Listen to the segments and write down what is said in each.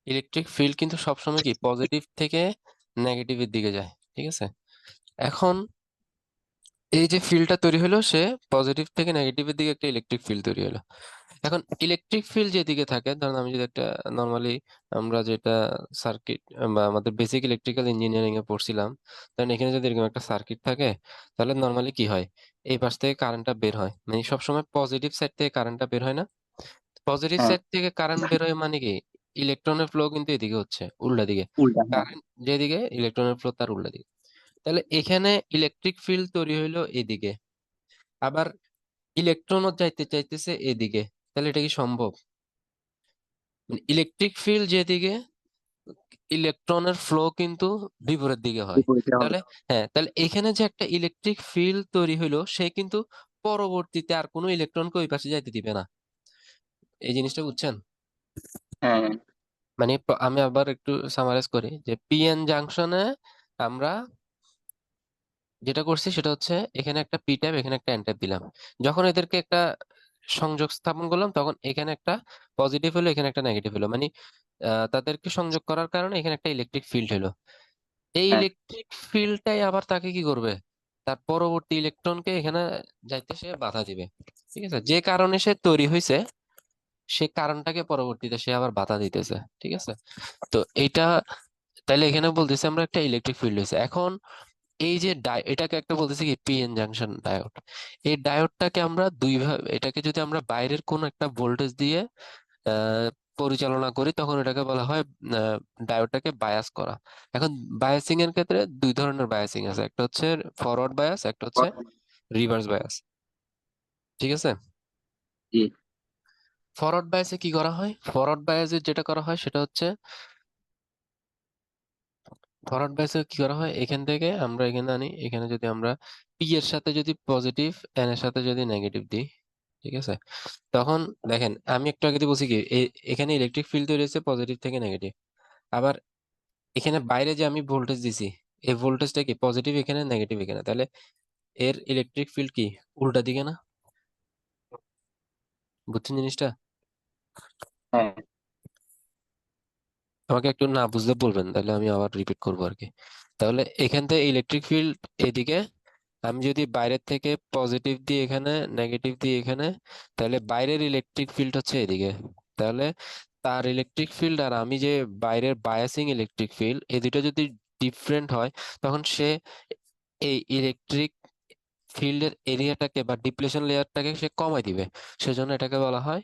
Electric field কিন্তু সবসময় কি পজিটিভ থেকে নেগেটিভের দিকে যায়, ঠিক আছে। এখন এই যে ফিল্ডটা তৈরি হলো, সে পজিটিভ থেকে নেগেটিভের দিকে একটা ইলেকট্রিক ফিল্ড তৈরি হলো। এখন ইলেকট্রিক ফিল্ড যেদিকে থাকে, ধরুন আমি যদি একটা নর্মালি আমরা যেটা সার্কিট বা আমাদের বেসিক ইলেকট্রিক্যাল ইঞ্জিনিয়ারিং এ পড়ছিলাম, কারণ এখানে যদি এরকম একটা সার্কিট থাকে, তাহলে নর্মালি কি হয়, এই পাশ থেকে কারেন্টটা বের হয়, মানে সবসময় পজিটিভ সাইড থেকে কারেন্টটা বের হয় না। পজিটিভ হ্যাঁ, সাইড থেকে কারেন্ট বের হয় মানে কি, ইলেকট্রনের ফ্লো কিন্তু এদিকে হচ্ছে, উল্টা দিকে। উল্টা, হ্যাঁ। কারেন্ট যেদিকে, ইলেকট্রনের ফ্লো তার উল্টা দিকে। তাহলে এখানে ইলেকট্রিক ফিল্ড তৈরি হইলো এদিকে, আবার ইলেকট্রনও যাইতে চাইতেছে এদিকে। তাহলে এটা কি সম্ভব? ইলেকট্রিক ফিল্ড যেদিকে, ইলেকট্রনের ফ্লো কিন্তু বিপরীত দিকে হয়। বিপরীতে হবে। তাহলে হ্যাঁ, তাহলে এখানে যে একটা ইলেকট্রিক ফিল্ড তৈরি হইলো, সে কিন্তু পরবর্তীতে আর কোনো ইলেকট্রনকে ওই পাশে যাইতে দিবে না। এই জিনিসটা বুঝছেন? হ্যাঁ, মানে আমি আবার একটু সামারাইজ করি, যে পিএন জাংশনে আমরা যেটা করছি সেটা হচ্ছে, এখানে একটা পি ট্যাপ, এখানে একটা এন ট্যাপ দিলাম। যখন এদেরকে একটা সংযোগ স্থাপন করলাম, তখন এখানে একটা পজিটিভ হলো, এখানে একটা নেগেটিভ হলো, মানে তাদেরকে সংযোগ করার কারণে এখানে একটা ইলেকট্রিক ফিল্ড হলো। এই হ্যাঁ। ইলেকট্রিক ফিল্ডটাই আবার তাকে কি করবে, তার পরবর্তী ইলেকট্রনকে এখানে যাইতে সে বাধা দিবে। ঠিক আছে, যে কারণে সে তৈরি হয়েছে, সে কারণটাকে পরবর্তীতে সে আবার বাধা দিতেছে। ঠিক আছে, তো এইটা, তাইলে এখানে বলতেছি আমরা একটা ইলেকট্রিক ফিল্ড হয়েছে। এখন এই যে এটাকে একটা বলতেছি কি পিএন জাংশন ডায়োড। এই ডায়োডটাকে আমরা দুই ভাবে, এটাকে যদি আমরা বাইরের কোন একটা ভোল্টেজ দিয়ে আহ পরিচালনা করি, তখন এটাকে বলা হয় ডায়োডটাকে বায়াস করা। এখন বায়াসিং এর ক্ষেত্রে দুই ধরনের বায়াসিং আছে, একটা হচ্ছে ফরওয়ার্ড বায়াস, একটা হচ্ছে রিভার্স বায়াস। ঠিক আছে, জি। ফরওয়ার্ড বায়াসে কি করা হয়, ফরওয়ার্ড বায়াসে যেটা করা হয় সেটা হচ্ছে, ফরওয়ার্ড বায়াসে কি করা হয়, এখান থেকে আমরা এখানে আনি, এখানে যদি আমরা পি এর সাথে যদি পজিটিভ, এন এর সাথে যদি নেগেটিভ দিই, ঠিক আছে, তখন দেখেন আমি একটু আগে দিয়ে বলছি কি, এখানে ইলেকট্রিক ফিল্ড তৈরি হচ্ছে পজিটিভ থেকে নেগেটিভ। আবার এখানে বাইরে যে আমি ভোল্টেজ দিছি, এই ভোল্টেজটা কি পজিটিভ এখানে, নেগেটিভ এখানে, তাহলে এর ইলেকট্রিক ফিল্ড কি উল্টা দিকে না? বুঝছেন জিনিসটা? হ্যাঁ, আমাকে একটু না বুঝলে বলবেন, তাহলে আমি আবার রিপিট করবো আর কি। তাহলে এখান থেকে ইলেকট্রিক ফিল্ড এদিকে, আমি যদি বাইরের থেকে পজিটিভ দিই এখানে, নেগেটিভ দিই এখানে, তাহলে বাইরের ইলেকট্রিক ফিল্ড হচ্ছে এদিকে। তাহলে তার ইলেকট্রিক ফিল্ড আর আমি যে বাইরের বায়াসিং ইলেকট্রিক ফিল্ড, এই দুটো যদি ডিফারেন্ট হয়, তখন সে এই ইলেকট্রিক ফিল্ডের এরিয়াটাকে বা ডিপ্লেশন লেয়ারটাকে সে কমায় দিবে। সেজন্য এটাকে বলা হয়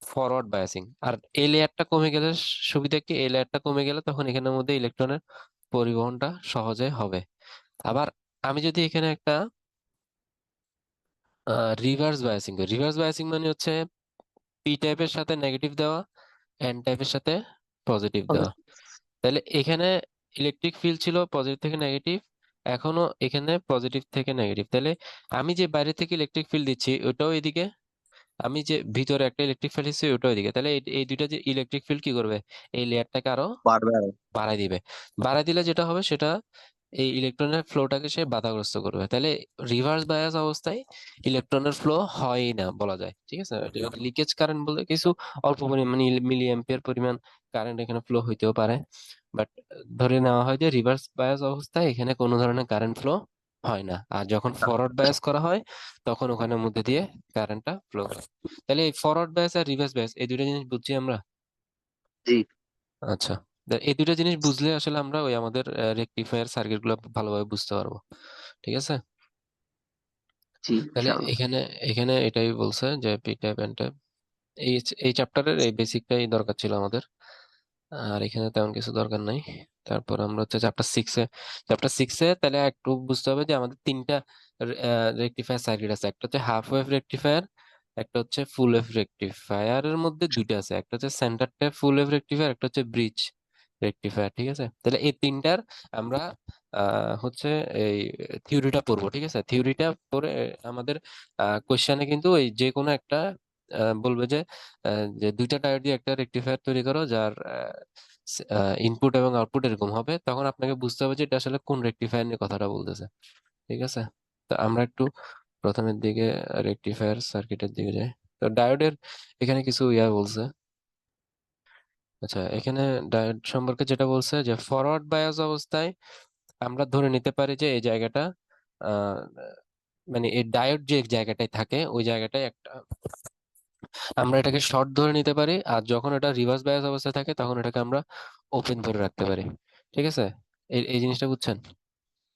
ফরওয়ার্ড বায়াসিং। আর এই লেয়ারটা কমে গেলে সুবিধা কি, এই লেয়ারটা কমে গেলে তখন এখানের মধ্যে ইলেকট্রনের পরিবহনটা সহজে হবে। আবার আমি যদি এখানে একটা রিভার্স বায়াসিং করি, রিভার্স বায়াসিং মানে হচ্ছে পি টাইপের সাথে নেগেটিভ দেওয়া, এন টাইপের সাথে পজিটিভ দেওয়া। তাহলে এখানে ইলেকট্রিক ফিল্ড ছিল পজিটিভ থেকে নেগেটিভ, এখনো এখানে পজিটিভ থেকে নেগেটিভ। তাহলে আমি যে বাইরে থেকে ইলেকট্রিক ফিল্ড দিচ্ছি ওটাও এদিকে, আমি যে ভিতরে একটা ইলেকট্রিক ফিল্ড দিচ্ছি ওটাও এদিকে। তাহলে এই দুইটা যে ইলেকট্রিক ফিল্ড কি করবে, এই লেয়ারটাকে আরো বাড়বে আরো। বাড়াই দিবে। বাড়াই দিলে যেটা হবে সেটা, এই ইলেকট্রনের ফ্লোটাকে সে বাধাগ্রস্ত করবে। তাহলে রিভার্স বায়াস অবস্থায় ইলেকট্রনের ফ্লো হয়ই না বলা যায়। ঠিক আছে, লিকেজ কারেন্ট বলে কিছু অল্প পরিমাণ মিলি অ্যাম্পিয়ার পরিমাণ কারেন্ট এখানে ফ্লো হইতেও পারে, বাট ধরে নেওয়া হয় যে রিভার্স বায়াস অবস্থায় এখানে কোনো ধরনের কারেন্ট ফ্লো হয় না। আর যখন ফরওয়ার্ড বায়াস করা হয়, তখন ওখানের মধ্যে দিয়ে কারেন্টটা ফ্লো হয়। তাহলে এই ফরওয়ার্ড বায়াস আর রিভার্স বায়াস এই দুটো জিনিস বুঝছি আমরা। জি। আচ্ছা, এই দুটো জিনিস বুঝলে আসলে আমরা ওই আমাদের রেকটিফায়ার সার্কিট গুলো ভালোভাবে বুঝতে পারবো। ঠিক আছে, জি, তাহলে ইনশাআল্লাহ। এখানে এখানে এটাই বলছে যে পি ট্যাপ এন ট্যাপ, এই এই চ্যাপ্টারের এই বেসিকটাই দরকার ছিল আমাদের। আর এখানে তেমন কিছু দরকার নাই। তারপর আমরা হচ্ছে চ্যাপ্টার সিক্সে তাহলে একটু বুঝতে হবে যে আমাদের তিনটা রেকটিফায়ার সার্কিট আছে, একটা হচ্ছে হাফ ওয়েভ রেকটিফায়ার, একটা হচ্ছে ফুল ওয়েভ রেকটিফায়ার। এর মধ্যে দুইটা আছে, একটা হচ্ছে centre tap full wave rectifier, একটা হচ্ছে ব্রিজ রেকটিফায়ার। ঠিক আছে, তাহলে এই তিনটার আমরা হচ্ছে এই থিওরিটা পড়বো। ঠিক আছে, থিওরিটা পড়ে আমাদের কোশ্চেনে কিন্তু এই যে কোনো একটা বলবে যে যে দুইটা ডায়োড দিয়ে একটা রেকটিফায়ার তৈরি করো যার ইনপুট এবং আউটপুট এরকম হবে, তখন আপনাকে বুঝতে হবে যে এটা আসলে কোন রেকটিফায়ার নিয়ে কথাটা বলতেছে। ঠিক আছে, তো আমরা একটু প্রথমের দিকে রেকটিফায়ার সার্কিটের দিকে যাই। তো ডায়োডের এখানে কিছু ইয়া বলছে, আচ্ছা, এখানে ডায়োড সম্পর্কে যেটা বলছে যে ফরওয়ার্ড বায়াস অবস্থায় আমরা ধরে নিতে পারি যে এই জায়গাটা আহ মানে এই ডায়োড যে জায়গাটায় থাকে ওই জায়গাটায় একটা আমরা এটাকে শর্ট ধরে নিতে পারি, আর যখন এটা রিভার্স বায়াস অবস্থায় থাকে তখন এটাকে আমরা ওপেন ধরে রাখতে পারি। ঠিক আছে, এই এই জিনিসটা বুঝছেন?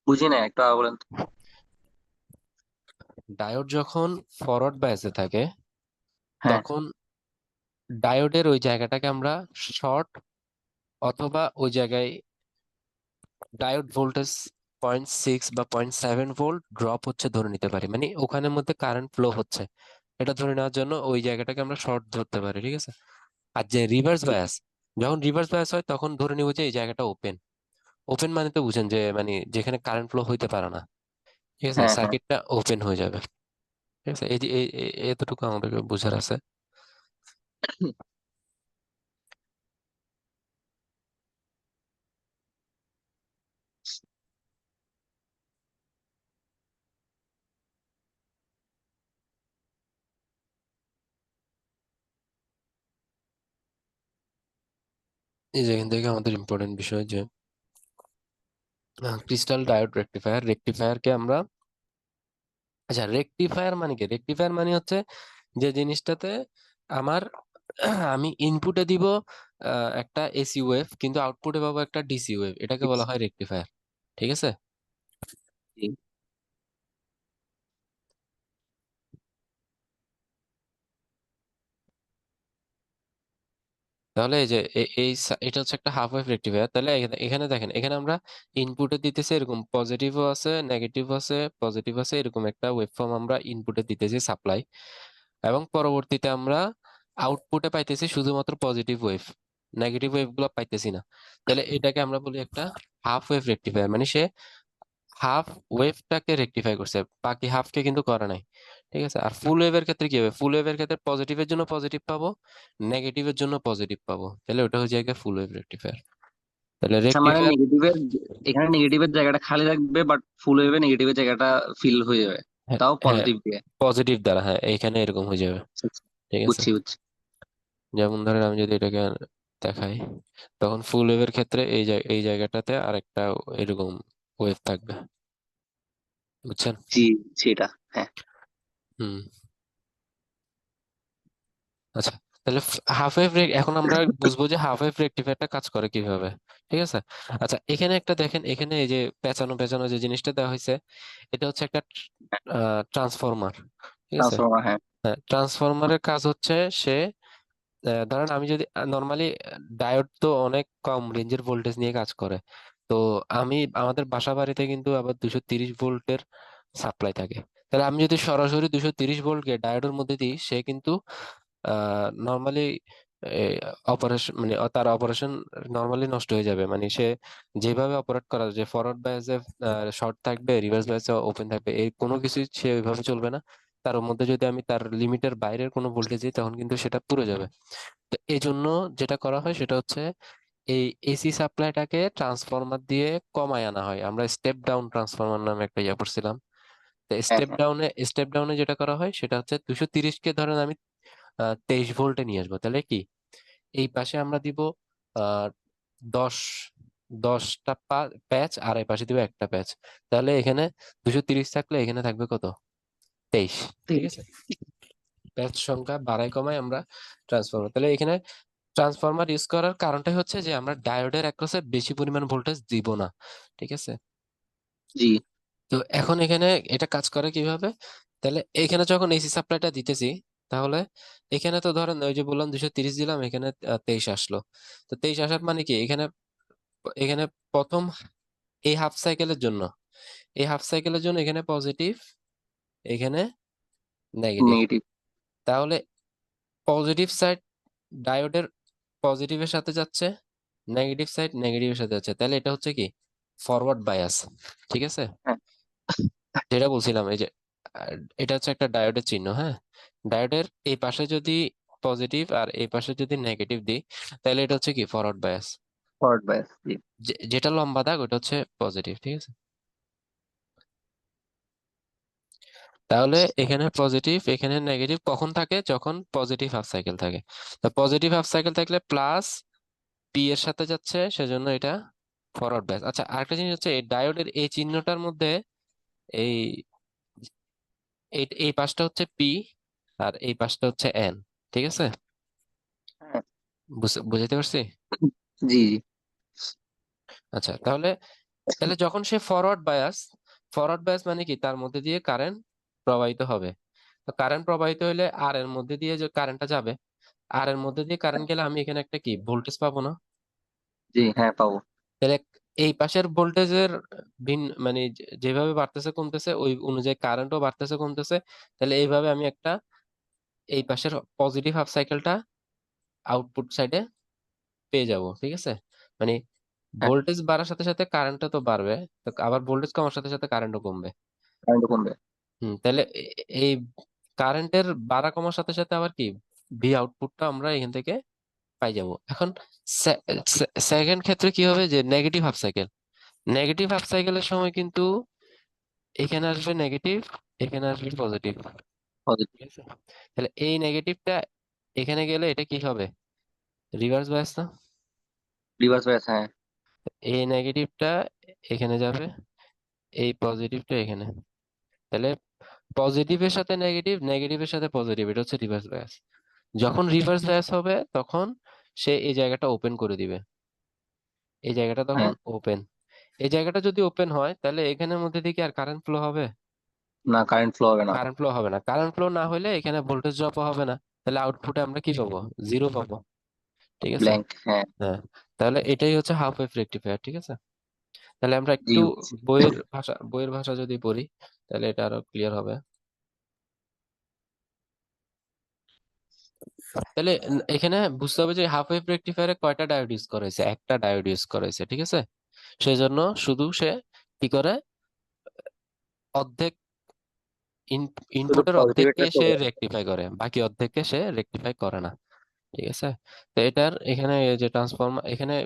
বুঝি না, একটু আগে বলেন তো। ডায়োড যখন ফরওয়ার্ড বায়াসে থাকে হ্যাঁ। তখন ডায়োডের ওই জায়গাটাকে আমরা শর্ট, অথবা ওই জায়গায় ডায়োড ভোল্টেজ 0.6 বা 0.7 ভোল্ট ড্রপ হচ্ছে ধরে নিতে পারি, মানে ওখানের মধ্যে কারেন্ট ফ্লো হচ্ছে, এটা ধরে নেওয়ার জন্য ওই জায়গাটাকে আমরা শর্ট ধরতে পারি। ঠিক আছে, আর যে রিভার্স বায়াস, যখন রিভার্স বায়াস হয় তখন ধরে নিব যে এই জায়গাটা ওপেন। ওপেন মানে তো বুঝেন যে মানে যেখানে কারেন্ট ফ্লো হইতে পারে না। ঠিক আছে, হ্যাঁ হ্যাঁ। সার্কিটটা ওপেন হয়ে যাবে। ঠিক আছে, এই যে এতটুকু আমাদেরকে বোঝার আছে। এই যে এখান থেকে আমাদের ইম্পর্টেন্ট বিষয় যে ক্রিস্টাল ডায়োড রেকটিফায়ার, রেকটিফায়ারকে আমরা, আচ্ছা রেকটিফায়ার মানে কি? রেকটিফায়ার মানে হচ্ছে যে জিনিসটাতে আমার আমি ইনপুটে দিব একটা এসি ওয়েভ, কিন্তু আউটপুটে পাবো একটা ডিসি ওয়েভ, এটাকে বলা হয় রেকটিফায়ার। ঠিক আছে, জি তাহলে এই যে এটা হচ্ছে একটা হাফ ওয়েভ রেকটিফায়ার। তাহলে এখানে এখানে দেখেন, এখানে আমরা ইনপুটে দিতেছি এরকম পজিটিভও আছে নেগেটিভ আছে, পজিটিভ আছে, এরকম একটা ওয়েভ ফর্ম আমরা ইনপুটে দিতেছি সাপ্লাই, এবং পরবর্তীতে আমরা আউটপুটে পাইতেছি শুধুমাত্র পজিটিভ ওয়েভ, নেগেটিভ ওয়েভ গুলো পাইতেছি না। তাহলে এটাকে আমরা বলি একটা হাফ ওয়েভ রেকটিফায়ার, মানে সে হাফ ওয়েভটাকে রেকটিফাই করছে, বাকি হাফকে কিন্তু করে নাই। ঠিক আছে, আর ফুল ওয়েভের ক্ষেত্রে কি হবে? ফুল ওয়েভের ক্ষেত্রে পজিটিভের জন্য পজিটিভ পাবো, নেগেটিভের জন্য পজিটিভ পাবো, তাহলে ওটা হয়ে যায় ফুল ওয়েভ রেকটিফায়ার। তাহলে আচ্ছা, মানে রেকটিফায়ার, নেগেটিভের, এখানে নেগেটিভের জায়গাটা খালি থাকবে, বাট ফুল ওয়েভে নেগেটিভের জায়গাটা ফিল হয়ে যাবে, হ্যাঁ তাও হ্যাঁ, পজিটিভ দিয়ে। পজিটিভ দ্বারা, হ্যাঁ এইখানে এরকম হয়ে যাবে। আচ্ছা, আচ্ছা। ঠিক আছে, বুঝছি বুঝছি। যেমন ধরেন আমি যদি এটাকে দেখাই, তখন ফুল ওয়েভের ক্ষেত্রে এই জায়গাটাতে আরেকটা এরকম ওয়েভ থাকবে। বুঝছেন? জি, সেটা। হ্যাঁ হুম। আচ্ছা, তাহলে হাফ ওয়েভ, এখন আমরা বুঝবো যে হাফ ওয়েভ রেকটিফায়ারটা কাজ করে কিভাবে। ঠিক আছে, আচ্ছা এখানে একটা দেখেন, এখানে এই যে পেঁচানো পেঁচানো যে জিনিসটা দেওয়া হয়েছে, এটা হচ্ছে একটা ট্রান্সফরমার। ঠিক আছে, ট্রান্সফর্মার, হ্যাঁ। হ্যাঁ ট্রান্সফরমারের কাজ হচ্ছে সে ধরেন আমি যদি নর্মালি, ডায়োড তো অনেক কম রেঞ্জের ভোল্টেজ নিয়ে কাজ করে, তো আমি আমাদের বাসা বাড়িতে কিন্তু আবার 230 ভোল্টের সাপ্লাই থাকে। তাহলে আমি যদি সরাসরি 230 ভোল্টকে ডায়োডের মধ্যে দিই, সে কিন্তু নর্মালি অপারেশন মানে তার অপারেশন নর্মালি নষ্ট হয়ে যাবে, মানে সে যেভাবে অপারেট করা, যে ফরওয়ার্ড বায়াসে শর্ট থাকবে, রিভার্স বায়াসে ওপেন থাকবে, এই কোনো কিছু সে ওইভাবে চলবে না। তার মধ্যে যদি আমি তার লিমিটের বাইরের কোনো ভোল্টেজ দিই তখন কিন্তু সেটা পুড়ে যাবে। তো এই জন্য যেটা করা হয় সেটা হচ্ছে এই এসি সাপ্লাইটাকে ট্রান্সফরমার দিয়ে কমায় আনা হয়। আমরা স্টেপ ডাউন ট্রান্সফরমার নামে একটা ইয়া পড়ছিলাম। তো হ্যাঁ হ্যাঁ। স্টেপ ডাউনে যেটা করা হয় সেটা হচ্ছে 230 কে ধরেন আমি 23 ভোল্টে নিয়ে আসবো, তাহলে কি এই পাশে আমরা দিব আহ 10 10টা প্যাচ, আর এই পাশে দিব একটা প্যাচ। তাহলে এখানে 230 থাকলে এখানে থাকবে কত? 23। ঠিক আছে, প্যাচ সংখ্যা বাড়ায় কমায় আমরা ট্রান্সফরমার, তাহলে এখানে ট্রান্সফরমার ইউজ করার কারণটাই হচ্ছে যে আমরা ডায়োডের অ্যাক্রসে বেশি পরিমাণ ভোল্টেজ দিব না। ঠিক আছে, জি। তো এখন এখানে এটা কাজ করে কিভাবে? তাহলে এখানে যখন এসি সাপ্লাইটা দিতেছি, তাহলে এখানে তো ধরেন ওই যে বললাম 230 দিলাম, এখানে 23 আসলো। তো 23 আসার মানে কি, এখানে এখানে প্রথম এই হাফ সাইকেলের জন্য, এই হাফ সাইকেলের জন্য এখানে পজিটিভ, এখানে নেগেটিভ। নেগেটিভ। তাহলে পজিটিভ সাইড ডায়োডের পজিটিভের সাথে যাচ্ছে, নেগেটিভ সাইড নেগেটিভের সাথে যাচ্ছে, তাহলে এটা হচ্ছে কি ফরওয়ার্ড বায়াস। ঠিক আছে, হ্যাঁ। যেটা বলছিলাম এই যে আহ, এটা হচ্ছে একটা ডায়োডের চিহ্ন। হ্যাঁ, ডায়োডের এই পাশে যদি পজিটিভ আর এই পাশে যদি নেগেটিভ দিই, তাহলে এটা হচ্ছে কি ফরওয়ার্ড বায়াস। ফরওয়ার্ড বায়াস, জি। যেটা লম্বা দাগ ওটা হচ্ছে পজিটিভ। ঠিক আছে, তাহলে এখানে পজিটিভ এখানে নেগেটিভ কখন থাকে? যখন পজিটিভ হাফ সাইকেল থাকে। তো পজিটিভ হাফ সাইকেল থাকলে প্লাস পি এর সাথে যাচ্ছে, সেজন্য এটা ফরওয়ার্ড ব্যাস। আচ্ছা, আরেকটা জিনিস হচ্ছে এই ডায়োডের এই চিহ্নটার মধ্যে এই এই পাশটা হচ্ছে পি আর এই পাশটা হচ্ছে এন। ঠিক আছে, হ্যাঁ। বুঝাইতে পারছি? জি জি। আচ্ছা, তাহলে তাহলে যখন সে ফরওয়ার্ড বায়াস মানে কি, তার মধ্যে দিয়ে কারেন্ট প্রবাহিত হবে। তো কারেন্ট প্রবাহিত হলে আর এর মধ্যে দিয়ে যে কারেন্টটা যাবে, আর এর মধ্যে দিয়ে কারেন্ট গেলে আমি এখানে একটা কি ভোল্টেজ পাবো না? জি হ্যাঁ পাবো। তাহলে এই পাশের ভোল্টেজের মানে যেভাবে বাড়তেছে কমতেছে ওই অনুযায়ী কারেন্টও বাড়তেছে কমতেছে। তাহলে এইভাবে আমি একটা এই পাশের পজিটিভ হাফ সাইকেলটা আউটপুট সাইডে পেয়ে যাব। ঠিক আছে, মানে হ্যাঁ, ভোল্টেজ বাড়ার সাথে সাথে কারেন্টও তো বাড়বে, তো আবার ভোল্টেজ কমার সাথে সাথে কারেন্টও কমবে। কারেন্ট কমবে। তাহলে এই কারেন্টের বাড়া কমার সাথে সাথে আবার কি ভি আউটপুটটা আমরা এখান থেকে পাই যাব। এখন সেকেন্ড ক্ষেত্রে কি হবে, যে নেগেটিভ হাফ সাইকেলের সময় কিন্তু এখানে আসবে নেগেটিভ, এখানে আসবে পজিটিভ। পজিটিভ। ঠিক আছে, তাহলে এই নেগেটিভটা এখানে গেলে এটা কি হবে, রিভার্স বায়াস না? রিভার্স বায়াস, হ্যাঁ। এই নেগেটিভটা এখানে যাবে, এই পজিটিভটা এখানে। তাহলে পজিটিভের সাথে নেগেটিভ, নেগেটিভের সাথে পজিটিভ, এটা হচ্ছে রিভার্স বায়াস। যখন রিভার্স বায়াস হবে তখন সে এই জায়গাটা ওপেন করে দিবে, এই জায়গাটা তখন হ্যাঁ। ওপেন। এই জায়গাটা যদি ওপেন হয় তাহলে এখানের মধ্যে দিয়ে কি আর কারেন্ট ফ্লো হবে? না, কারেন্ট ফ্লো হবে না। কারেন্ট ফ্লো হবে না, কারেন্ট ফ্লো না হলে এখানে ভোল্টেজ ড্রপ হবে না। তাহলে আউটপুটে আমরা কি পাবো, জিরো পাবো। ঠিক আছে, ব্ল্যাঙ্ক, হ্যাঁ। হ্যাঁ। তাহলে এটাই হচ্ছে হাফ ওয়েভ রেকটিফায়ার। ঠিক আছে, তাহলে আমরা জি একটু বুঝছি। বইয়ের ভাষা যদি পড়ি তাহলে এটা আরো ক্লিয়ার হবে। তাহলে এখানে বুঝতে হবে যে হাফ ওয়েভ রেকটিফায়ারে কয়টা ডায়োড ইউজ করা হয়েছে, একটা ডায়োড ইউজ করা হয়েছে। ঠিক আছে, সেজন্য শুধু সে কি করে, অর্ধেক শুধু ইনপুটের পজিটিভটা অর্ধেককে শো সে করে। রেকটিফাই করে, বাকি অর্ধেককে সে রেকটিফাই করে না। ঠিক আছে, তো এটার এখানে এই যে ট্রান্সফরমার এখানে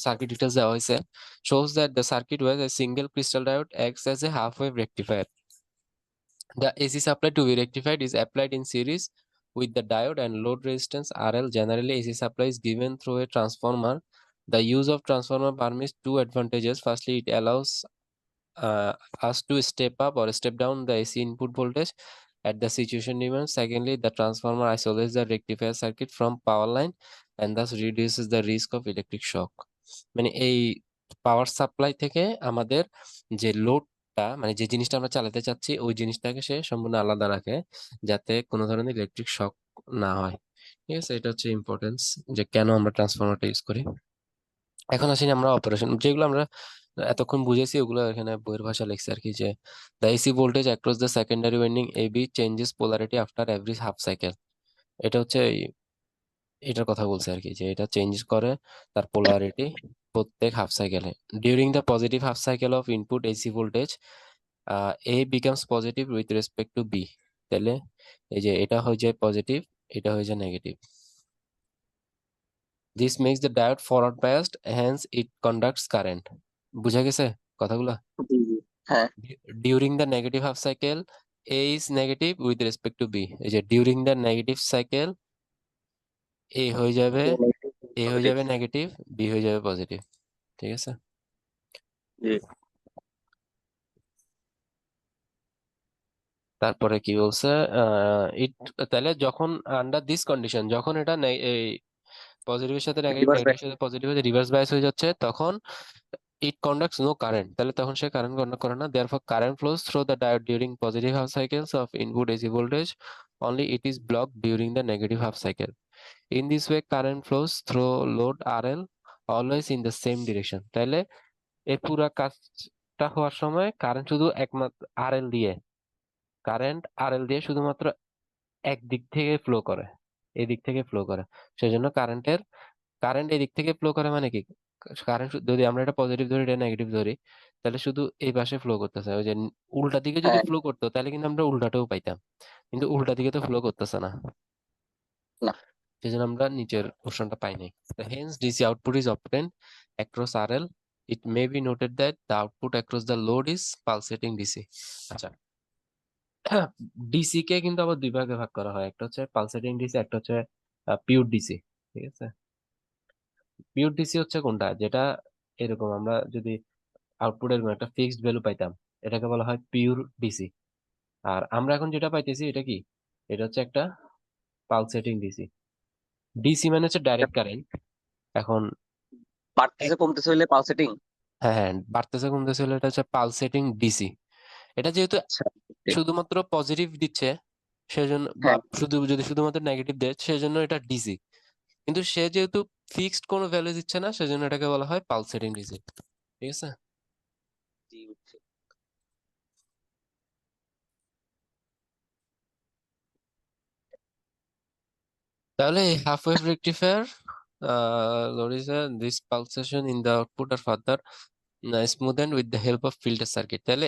সার্কিট ডিটেলস দেওয়া হয়েছে, shows that the circuit was a single crystal diode acts as a half wave rectifier. The AC supply to be rectified is applied in series with the diode and load resistance RL. Generally, AC supply is given through a transformer. The use of transformer permits two advantages. Firstly, it allows us to step up or step down the AC input voltage at the situation demands. Secondly, the transformer isolates the rectifier circuit from power line and thus reduces the risk of electric shock. মানে এই power supply থেকে আমাদের যে লোডটা, মানে যে জিনিসটা আমরা চালাতে চাচ্ছি ওই জিনিসটাকে সে সম্পূর্ণ আলাদা রাখে, যাতে কোনো ধরনের ইলেকট্রিক শক না হয়। ঠিক আছে, এটা হচ্ছে ইম্পর্টেন্স যে কেন আমরা ট্রান্সফরমারটা ইউজ করি। এখন আসিনি আমরা অপারেশন, যেগুলো আমরা এতক্ষণ বুঝেছি ওগুলো এখানে বইয়ের ভাষা লিখছে আর কি, যে the AC voltage across the secondary winding AB changes polarity after every half cycle. এটা হচ্ছে এটার কথা বলছে আর কি, যে এটা চেঞ্জ করে তার পোলারিটি প্রত্যেক হাফ সাইকেলে। During the positive half cycle of input AC voltage A becomes positive with respect to B. তাহলে এই যে এটা হয়ে যায় পজিটিভ, এটা হয়ে যায় negative. This makes the diode forward biased, hence it conducts current. বুঝা গেছে কথাগুলা? জি জি। হ্যাঁ। During the negative half cycle, A is negative with respect to B. এই যে during the negative cycle, A হয়ে যাবে A হয়ে পজিটিভ। যাবে নেগেটিভ, B হয়ে যাবে পজিটিভ। ঠিক আছে, জি। তারপরে কি বলছে, ইট, তাহলে যখন আন্ডার দিস কন্ডিশন, যখন এটা এই পজিটিভের সাথে নেগেটিভ, রিভার্স নেগেটিভের বায়াস। সাথে পজিটিভ রিভার্স বায়াস হয়ে যাচ্ছে, তখন ইট কন্ডাক্টস নো কারেন্ট, তাহলে তখন সে কারেন্ট কন্ডাক্ট করে না। Therefore current flows through the diode during positive half cycles of input AC voltage, only it is blocked during the negative half cycle. In this way, current flows through load RL always in the same direction. তাহলে এই পুরা কাজটা হওয়ার সময় current শুধু একমাত্র RL দিয়ে, শুধুমাত্র একদিক থেকে ফ্লো করে, এদিক থেকে ফ্লো করে। সেজন্য কারেন্ট এদিক থেকে ফ্লো করে মানে কি, কারেন্ট যদি আমরা এটা পজিটিভ ধরি এটা নেগেটিভ ধরি, তাহলে শুধু এই পাশে ফ্লো করতেছে। ওই যে উল্টা দিকে যদি হ্যাঁ। ফ্লো করতো তাহলে কিন্তু আমরা উল্টাটাও পাইতাম, কিন্তু উল্টা দিকে তো ফ্লো করতেছে না, না। সেজন্য আমরা নিচের পোর্শনটা পাই নাই। So hence DC output is obtained across RL. It may be noted that the output across the load is pulsating DC. আচ্ছা, ডিসি কে কিন্তু আবার দুই ভাগে ভাগ করা হয়, একটা হচ্ছে পালসেটিং ডিসি, একটা হচ্ছে পিওর ডিসি। ঠিক আছে, পিওর ডিসি হচ্ছে কোনটা, যেটা এরকম আমরা যদি আউটপুট এরকম একটা ফিক্সড ভ্যালু পাইতাম, এটাকে বলা হয় পিওর ডিসি। আর আমরা এখন যেটা পাইতেছি এটা কি, এটা হচ্ছে একটা পালসেটিং ডিসি। ডিসি মানে হচ্ছে ডাইরেক্ট কারেন্ট। এখন বাড়তেছে কমতেছে হইলে পালসেটিং। হ্যাঁ হ্যাঁ, বাড়তেছে কমতেছে হলে এটা হচ্ছে পালসেটিং ডিসি। এটা যেহেতু আচ্ছা। শুধুমাত্র পজিটিভ দিচ্ছে সেজন্য, বা হ্যাঁ। শুধু যদি শুধুমাত্র নেগেটিভ দেয় সেজন্য এটা ডিসি। কিন্তু সে যেহেতু ফিক্সড কোনো ভ্যালু দিচ্ছে না সেজন্য এটাকে বলা হয় পালসেটিং ডিসি। ঠিক আছে। জি, বুঝছি। তাহলে half wave rectifier lowers this pulsation in the output আর further smoothened with the help of filter circuit. তাহলে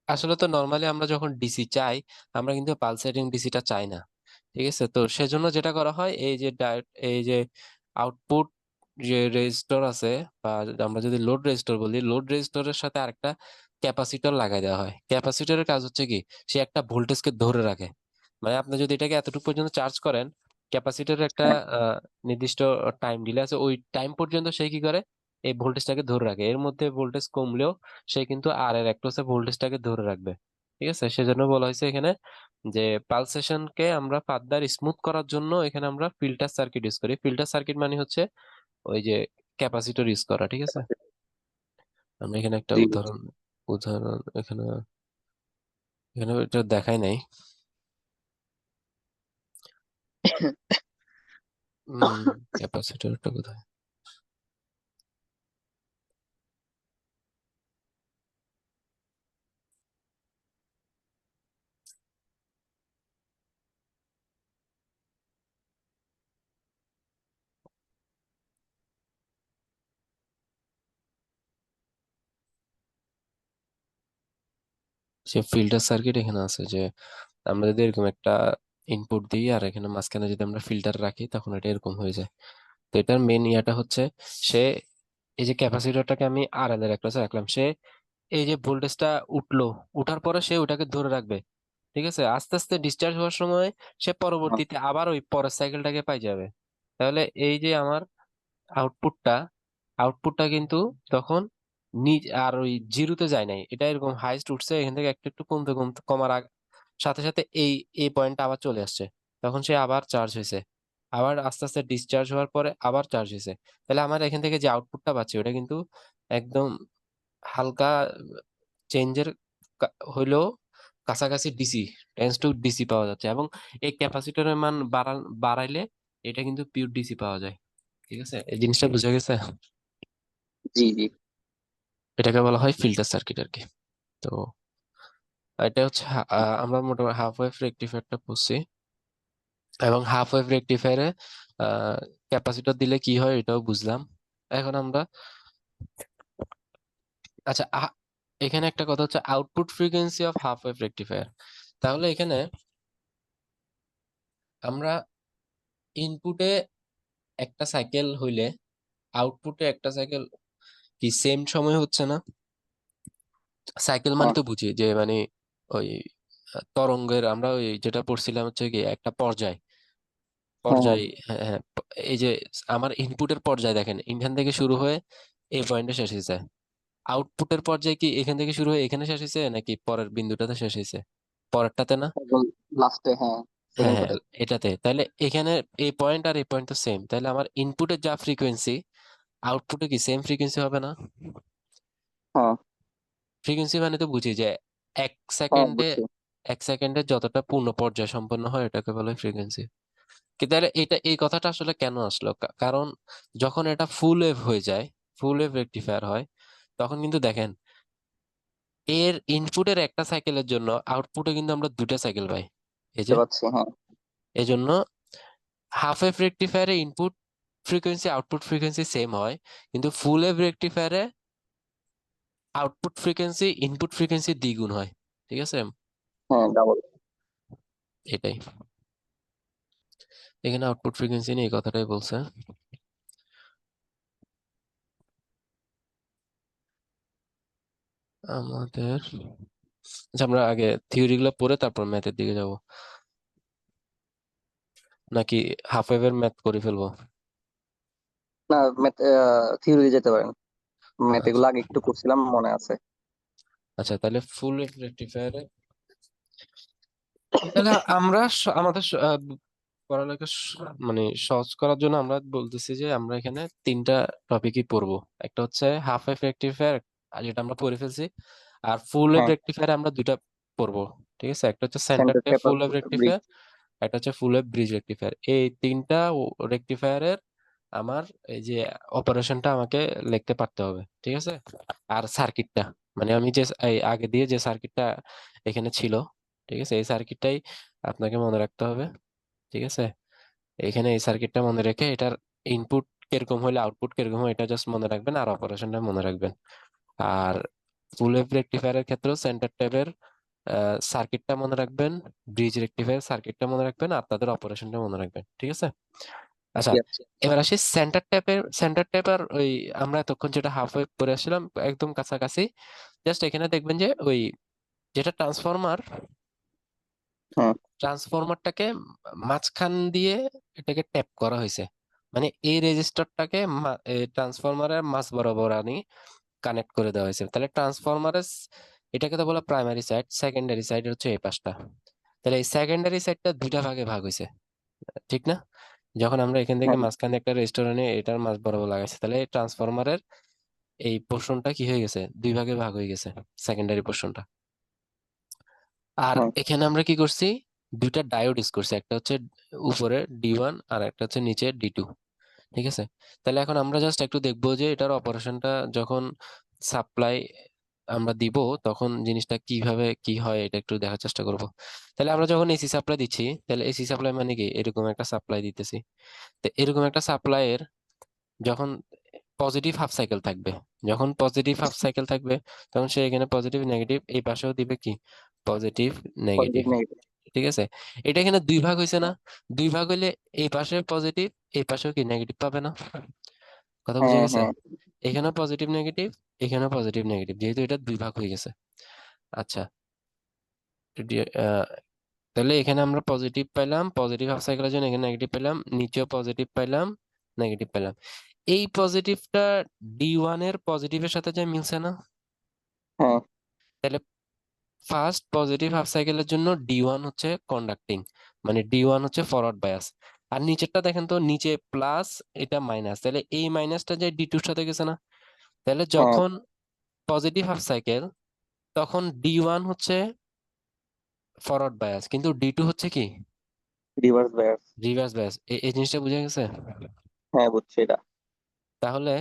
আসলে তো নর্মালি আমরা যখন ডিসি চাই, আমরা কিন্তু পালসেটিং ডিসিটা চাই না। ঠিক আছে, তো সেজন্য যেটা করা হয়, এই যে এই যে আউটপুট যে রেজিস্টর আছে, বা আমরা যদি লোড রেজিস্টর বলি, লোড রেজিস্টরের সাথে আরেকটা ক্যাপাসিটর লাগাই দেওয়া হয়। ক্যাপাসিটরের কাজ হচ্ছে কি, সে একটা ভোল্টেজকে ধরে রাখে। মানে আপনি যদি এটাকে এতটুকু পর্যন্ত চার্জ করেন, ক্যাপাসিটরের একটা হ্যাঁ। নির্দিষ্ট টাইম ডিলে আছে, ওই টাইম পর্যন্ত সে কি করে, এই ভোল্টেজটাকে ধরে রাখে। এর মধ্যে ভোল্টেজ কমলেও সে কিন্তু আর এর অ্যাক্রোসে ভোল্টেজটাকে ধরে রাখবে। ঠিক আছে, সেজন্য বলা হয়েছে এখানে যে পালসেশনকে আমরা ফার্দার স্মুথ করার জন্য এখানে আমরা ফিল্টার সার্কিট ইউজ করি। ফিল্টার সার্কিট মানে হচ্ছে ওই যে ক্যাপাসিটর ইউজ করা। ঠিক আছে, আমরা এখানে একটা জি, বুঝছি। উদাহরণ উদাহরণ এখানে এখানে এটা দেখাই নাই। ক্যাপাসিটরটা কোথায়? সে ফিল্টার সার্কিট এখানে আছে যে আমরা যদি এরকম একটা ইনপুট দিই আর এখানে মাঝখানে যদি আমরা ফিল্টার রাখি তখন এটা এরকম হয়ে যায়। তো এটার মেন ইয়াটা হচ্ছে, সে এই যে ক্যাপাসিটরটাকে আমি আর এল এর একটা রাখলাম, সে এই যে ভোল্টেজটা উঠলো, উঠার পরে সে ওটাকে ধরে রাখবে। ঠিক আছে, আস্তে আস্তে ডিসচার্জ হওয়ার সময় সে হ্যাঁ। পরবর্তীতে আবার ওই পরের সাইকেলটাকে পাই যাবে। তাহলে এই যে আমার আউটপুটটা আউটপুটটা কিন্তু তখন নিজ আর ওই জিরোতে যায় নাই, এটা এরকম হাইস্ট উঠছে, এখান থেকে একটু একটু কমতে কমতে কমার সাথে সাথে এই এই পয়েন্টটা আবার চলে আসছে। তখন সে আবার চার্জ হয়েছে, আবার আস্তে আস্তে ডিসচার্জ হওয়ার পরে আবার চার্জ হয়েছে। তাহলে আমার এখান থেকে যে আউটপুটটা পাচ্ছি ওটা কিন্তু একদম হালকা চেঞ্জের হইলেও কাছাকাছি ডিসি, টেন্স টু ডিসি পাওয়া যাচ্ছে। এবং এই ক্যাপাসিটরের মান বাড়াইলে এটা কিন্তু পিওর ডিসি পাওয়া যায়। ঠিক আছে, এই জিনিসটা বুঝা গেছে। জি, জি। এটাকে বলা হয় ফিল্টার সার্কিট আর কি। তো এটা হচ্ছে আমরা মোটামুটি হাফ ওয়েভ রেকটিফায়ারটা বুঝছি। এবং হাফ ওয়েভ রেকটিফায়ারে ক্যাপাসিটর দিলে কি হয় এটাও বুঝলাম। এখন আমরা, আচ্ছা এখানে একটা কথা হচ্ছে output frequency of half wave rectifier. তাহলে এখানে আমরা ইনপুটে একটা সাইকেল হইলে আউটপুটে একটা সাইকেল কি সেম সময় হচ্ছে না? সাইকেল মানে হ্যাঁ। তো বুঝি যে মানে ওই তরঙ্গের, আমরা ওই যেটা পড়ছিলাম হচ্ছে কি একটা পর্যায়, হ্যাঁ। হ্যাঁ। পর্যায়। হ্যাঁ হ্যাঁ, এই যে আমার ইনপুটের পর্যায় দেখেন এখান থেকে শুরু হয়ে এই পয়েন্টে শেষ হয়েছে। আউটপুটের পর্যায়ে কি এখান থেকে শুরু হয়ে এখানে শেষ হয়েছে নাকি পরের বিন্দুটাতে শেষ হয়েছে? পরেরটাতে না? একদম লাস্টে, হ্যাঁ, হ্যাঁ সেকেন্ড হ্যাঁ, এটাতে। তাহলে এখানে এই পয়েন্ট আর এই পয়েন্ট তো সেম, তাহলে আমার ইনপুটের যা ফ্রিকোয়েন্সি আউটপুটে কি সেম ফ্রিকোয়েন্সি হবে না? হ্যাঁ। ফ্রিকোয়েন্সি মানে তো বুঝি যে এক হ্যাঁ, সেকেন্ডে বুঝছি। এক সেকেন্ডে যতটা পূর্ণ পর্যায় সম্পন্ন হয় এটাকে বলে ফ্রিকোয়েন্সি। কি তাহলে এটা এই কথাটা আসলে কেন আসলো? কারণ যখন এটা ফুল ওয়েভ হয়ে যায়, ফুল ওয়েভ রেকটিফায়ার হয়, তখন কিন্তু দেখেন এর ইনপুটের একটা সাইকেলের জন্য আউটপুটে কিন্তু আমরা দুটা সাইকেল পাই। এই বুঝতে যে পারছি, হ্যাঁ। এই জন্য হাফ ওয়েভ রেকটিফায়ারে input frequency output frequency same হয়, কিন্তু ফুল ওয়েভ রেকটিফায়ারে আউটপুট ফ্রিকোয়েন্সি ইনপুট ফ্রিকোয়েন্সি দ্বিগুণ হয়। ঠিক আছে, হ্যাঁ, ডাবল। এটাই এখানে আউটপুট ফ্রিকোয়েন্সি নিয়ে এই কথাটাই বলছে আমাদের। আচ্ছা, আমরা আগে থিওরি গুলো পড়ে তারপর ম্যাথের দিকে যাব, নাকি হাফ ওয়েভের ম্যাথ করে ফেলবো? না, ম্যাথ থিওরি যেতে পারেন। ম্যাথ আচ্ছা এগুলো আগে একটু করছিলাম, মনে আছে। আচ্ছা, তাহলে ফুল রেকটিফায়ারে তাহলে আমরা আমাদের পড়ালেখা মানে সহজ করার জন্য আমরা বলতেছি যে আমরা এখানে তিনটা টপিকই পড়বো। একটা হচ্ছে হাফ ওয়েভ রেকটিফায়ার, যেটা আমরা পড়ে ফেলছি। আর ফুল ওয়েভ হ্যাঁ, রেকটিফায়ার আমরা দুইটা পড়বো। ঠিক আছে, একটা হচ্ছে centre centre tap paper full wave rectifier, bridge. একটা হচ্ছে ফুল ওয়েভ ব্রিজ রেকটিফায়ার। এই তিনটা রেকটিফায়ারের আমার এই যে অপারেশনটা আমাকে লিখতে পারতে হবে। ঠিক আছে, আর সার্কিটটা মানে আমি যে এই আগে দিয়ে যে সার্কিটটা এখানে ছিল, ঠিক আছে, এই সার্কিটটাই আপনাকে মনে রাখতে হবে। ঠিক আছে, এখানে এই সার্কিটটা মনে রেখে এটার ইনপুট কিরকম হলে আউটপুট কিরকম হয় এটা জাস্ট মনে রাখবেন, আর অপারেশনটা মনে রাখবেন। আর ফুল ওয়েভ রেকটিফায়ারের ক্ষেত্রেও সেন্টার ট্যাবের সার্কিটটা মনে রাখবেন, ব্রিজ রেকটিফায়ার সার্কিটটা মনে রাখবেন, আর তাদের অপারেশনটা মনে রাখবেন। ঠিক আছে। আচ্ছা, এবার আসি সেন্টার ট্যাপ আর ওই আমরা এতক্ষণ যেটা হাফ ওয়েভ করে আসছিলাম একদম কাছাকাছি। জাস্ট এখানে দেখবেন যে ওই যেটা ট্রান্সফরমার, হ্যাঁ, ট্রান্সফরমারটাকে মাঝখান দিয়ে এটাকে ট্যাপ করা হয়েছে। মানে এই রেজিস্টারটাকে ট্রান্সফরমারের মাঝ বরাবর আনি কানেক্ট করে দেওয়া হয়েছে। তাহলে ট্রান্সফরমারের এটাকে তো বলা প্রাইমারি সাইড, সেকেন্ডারি সাইড হচ্ছে এই পাশটা। তাহলে এই সেকেন্ডারি সাইডটা দুইটা ভাগে ভাগ হয়েছে, ঠিক না? যখন আমরা এখান থেকে হ্যাঁ, মাঝখানে একটা রেস্টুরেন্টে এটার মাঝ বরাবর লাগাইছি, তাহলে ট্রান্সফরমারের এই পোর্শনটা কি হয়ে গেছে, দুই ভাগে ভাগ হয়ে গেছে, সেকেন্ডারি পোর্শনটা। আর হ্যাঁ, এখানে আমরা কি করছি, দুইটা ডায়োড ইউজ করছি, একটা হচ্ছে উপরে D1 আর একটা হচ্ছে নিচে D2। ঠিক আছে, তাহলে এখন আমরা জাস্ট একটু দেখবো যে এটার অপারেশনটা যখন সাপ্লাই আমরা দিব তখন জিনিসটা কিভাবে কি হয় এটা একটু দেখার চেষ্টা করব। তাহলে আমরা যখন এসি সাপ্লাই দিচ্ছি, তাহলে এসি সাপ্লাই মানে কি, এরকম একটা সাপ্লাই দিতেছি। তো এরকম একটা সাপ্লাইয়ের যখন পজিটিভ হাফ সাইকেল থাকবে, যখন পজিটিভ হাফ সাইকেল থাকবে তখন সে এখানে পজিটিভ নেগেটিভ এই পাশেও দিবে কি, পজিটিভ পজিটিভ নেগেটিভ। নেগেটিভ। ঠিক আছে, এটা এখানে দুই ভাগ হয়েছে না, দুই ভাগ হইলে এই পাশে পজিটিভ এই পাশেও কি নেগেটিভ পাবে না? কথা বুঝে হ্যাঁ, গেছে? হ্যাঁ, এখানেও পজিটিভ নেগেটিভ, এখানেও পজিটিভ নেগেটিভ, যেহেতু এটা দুই ভাগ হয়ে গেছে। আচ্ছা, আহ, তাহলে এখানে আমরা পজিটিভ পাইলাম, পজিটিভ হাফ সাইকেলের জন্য এখানে নেগেটিভ পেলাম, নিচেও পজিটিভ পাইলাম, নেগেটিভ পেলাম। এই পজিটিভটা D1 এর পজিটিভের সাথে যে মিলছে না, হ্যাঁ, তাহলে ফার্স্ট পজিটিভ হাফ সাইকেলের জন্য D1 হচ্ছে কন্ডাক্টিং, মানে D1 হচ্ছে ফরওয়ার্ড বায়াস। আর নিচেরটা দেখেন তো, নিচে প্লাস এটা মাইনাস, তাহলে এই মাইনাসটা যে D2 এর সাথে গেছে না, তাহলে হ্যাঁ। যখন পজিটিভ হাফ সাইকেল তখন D1 হচ্ছে ফরওয়ার্ড বায়াস, কিন্তু D2 হচ্ছে কি, রিভার্স বায়াস। Reverse bias. এই জিনিসটা বুঝা গেছে? হ্যাঁ, বুঝছি এটা। তাহলে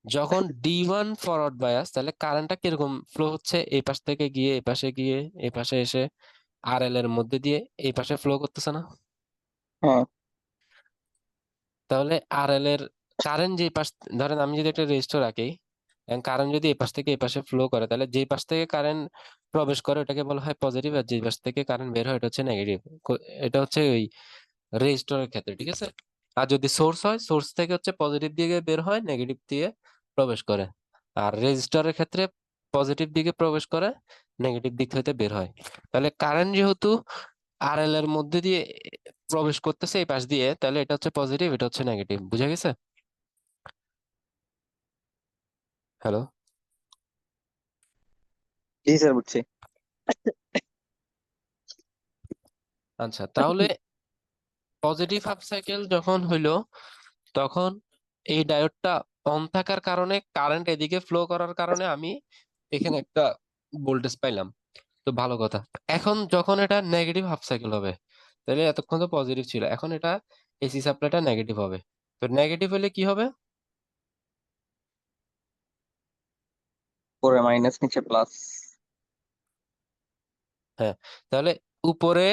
যখন D1 ফরওয়ার্ড বায়াস, তাহলে কারেন্টটা কিরকম ফ্লো হচ্ছে, এই পাশ থেকে গিয়ে এই পাশে গিয়ে এই পাশে এসে RL এর মধ্যে দিয়ে এই পাশে ফ্লো করতেছে না? হ্যাঁ, তাহলে RL এর কারেন্ট যে পাশ, ধরেন আমি যদি একটা রেজিস্টার রাখি, কারেন্ট যদি এই পাশ থেকে এই পাশে ফ্লো করে, তাহলে যে পাশ থেকে কারেন্ট প্রবেশ করে ওটাকে বলা হয় পজিটিভ, আর যে পাশ থেকে কারেন্ট বের হয় এটা হচ্ছে নেগেটিভ। এটা হচ্ছে ওই রেজিস্টরের ক্ষেত্রে। ঠিক আছে, আর যদি সোর্স হয়, সোর্স থেকে হচ্ছে পজিটিভ দিকে বের হয়, নেগেটিভ দিয়ে প্রবেশ করে। আর রেজিস্টরের ক্ষেত্রে পজিটিভ দিকে প্রবেশ করে, নেগেটিভ দিক হইতে বের হয়। তাহলে কারেন্ট যেহেতু RL এর মধ্যে দিয়ে প্রবেশ করতেছে এই পাশ দিয়ে, তাহলে এটা হচ্ছে পজিটিভ, এটা হচ্ছে নেগেটিভ। বুঝা গেছে? হ্যালো? জি স্যার, বুঝছি। আচ্ছা, তাহলে পজিটিভ হাফ সাইকেল যখন হইলো তখন এই ডায়োডটা অন থাকার কারণে কারেন্ট এদিকে ফ্লো করার কারণে আমি এখানে একটা ভোল্টেজ পাইলাম। তো ভালো কথা। এখন যখন এটা নেগেটিভ হাফ সাইকেল হবে, তাহলে এতক্ষণ তো পজিটিভ ছিল, এখন এটা এসি সাপ্লাইটা নেগেটিভ হবে। তো নেগেটিভ হলে কি হবে? উপরে মাইনাস, নিচে প্লাস। হ্যাঁ, তাহলে উপরে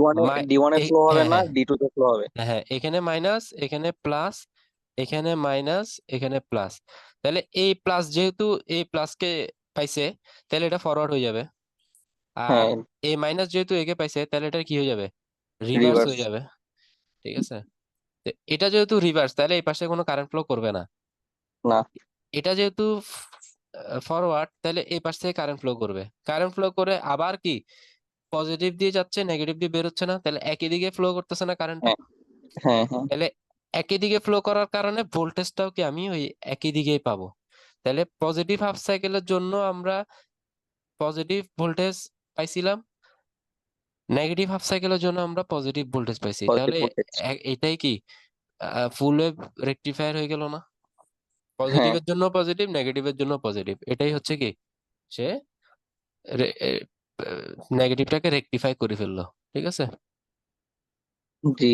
মানে মাই ডি ওয়ানে ফ্লো হবে হ্যাঁ না, হ্যাঁ ডি টু তে ফ্লো হবে। হ্যাঁ, এখানে মাইনাস এখানে প্লাস, এখানে মাইনাস এখানে প্লাস। তাহলে এই প্লাস যেহেতু এই প্লাসকে পাইছে, তাহলে এটা ফরওয়ার্ড হয়ে যাবে। আর হ্যাঁ, এই মাইনাস যেহেতু একে পাইছে, তাহলে এটা কি হয়ে যাবে, রিভার্স রিভার্স। হয়ে যাবে। ঠিক আছে, তো এটা যেহেতু রিভার্স, তাহলে এই পাশে কোনো কারেন্ট ফ্লো করবে না। না। এটা যেহেতু ফরওয়ার্ড, তাহলে এই পাশ থেকে কারেন্ট ফ্লো করবে, কারেন্ট ফ্লো করে আবার কি পজিটিভ দিয়ে যাচ্ছে, নেগেটিভ দিয়ে বের হচ্ছে না, তাহলে একই দিকে ফ্লো করতেছে না কারেন্টটা? হ্যাঁ, হ্যাঁ, হ্যাঁ। তাহলে একই দিকে ফ্লো করার কারণে ভোল্টেজটাও কি আমি ওই একই দিকেই পাবো। তাহলে পজিটিভ হাফ সাইকেলের জন্য আমরা পজিটিভ ভোল্টেজ পাইছিলাম, নেগেটিভ হাফ সাইকেলের জন্য আমরা পজিটিভ ভোল্টেজ পাইছি। পজিটিভ তাহলে ভোল্টেজ। এটাই কি ফুল ওয়েভ রেকটিফায়ার হয়ে গেল না? হ্যাঁ। পজিটিভের জন্য পজিটিভ, নেগেটিভের জন্য পজিটিভ, এটাই হচ্ছে কি সে নেগেটিভটাকে রেকটিফাই করে ফেললো। ঠিক আছে, জি।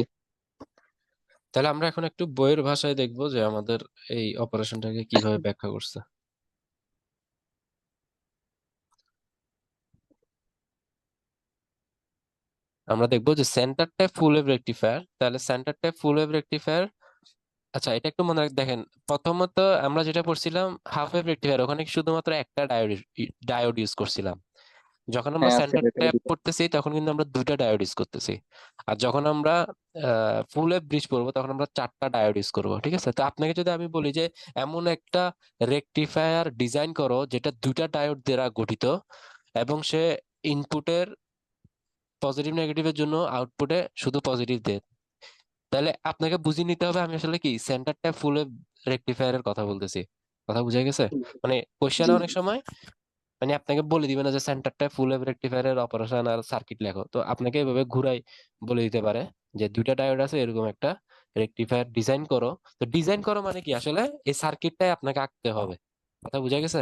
তাহলে আমরা এখন একটু বইয়ের ভাষায় দেখবো যে আমাদের এই অপারেশনটাকে কিভাবে ব্যাখ্যা করছে। আমরা দেখবো যে centre tap full wave rectifier, তাহলে centre tap full wave rectifier. আচ্ছা, এটা একটু মনে রাখ, দেখেন প্রথমত আমরা যেটা পড়ছিলাম হাফ ওয়েভ রেকটিফায়ার, ওখানে শুধুমাত্র একটা ডায়োড ডায়োড ইউজ করছিলাম। যখন আমরা হ্যাঁ আছে সেন্টার এটা ট্যাপ এদিকে। পড়তেছি তখন কিন্তু আমরা দুইটা ডায়োড ইউজ করতেছি। আর যখন আমরা ফুল ওয়েভ ব্রিজ পড়বো তখন আমরা চারটা ডায়োড ইউজ করবো। ঠিক আছে, তো আপনাকে যদি আমি বলি যে এমন একটা রেকটিফায়ার ডিজাইন করো যেটা দুইটা ডায়োড দ্বারা গঠিত এবং সে ইনপুটের পজিটিভ নেগেটিভের জন্য আউটপুটে শুধু পজিটিভ দেয়, তাহলে আপনাকে বুঝিয়ে নিতে হবে আমি আসলে কি সেন্টার ট্যাপ ফুল ওয়েভ রেকটিফায়ারের কথা বলতেছি। কথা বুঝা গেছে? মানে কোশ্চেনে জি। অনেক সময় মানে আপনাকে বলে দিবে না যে সেন্টারটা ফুল ওয়েভ রেকটিফায়ারের অপারেশন আর সার্কিট লেখো, তো আপনাকে এভাবে ঘুরাই বলে দিতে পারে যে দুইটা ডায়োড আছে এরকম একটা রেকটিফায়ার ডিজাইন করো। তো ডিজাইন করো মানে কি আসলে এই সার্কিটটাই আপনাকে আঁকতে হবে। কথা বুঝা গেছে?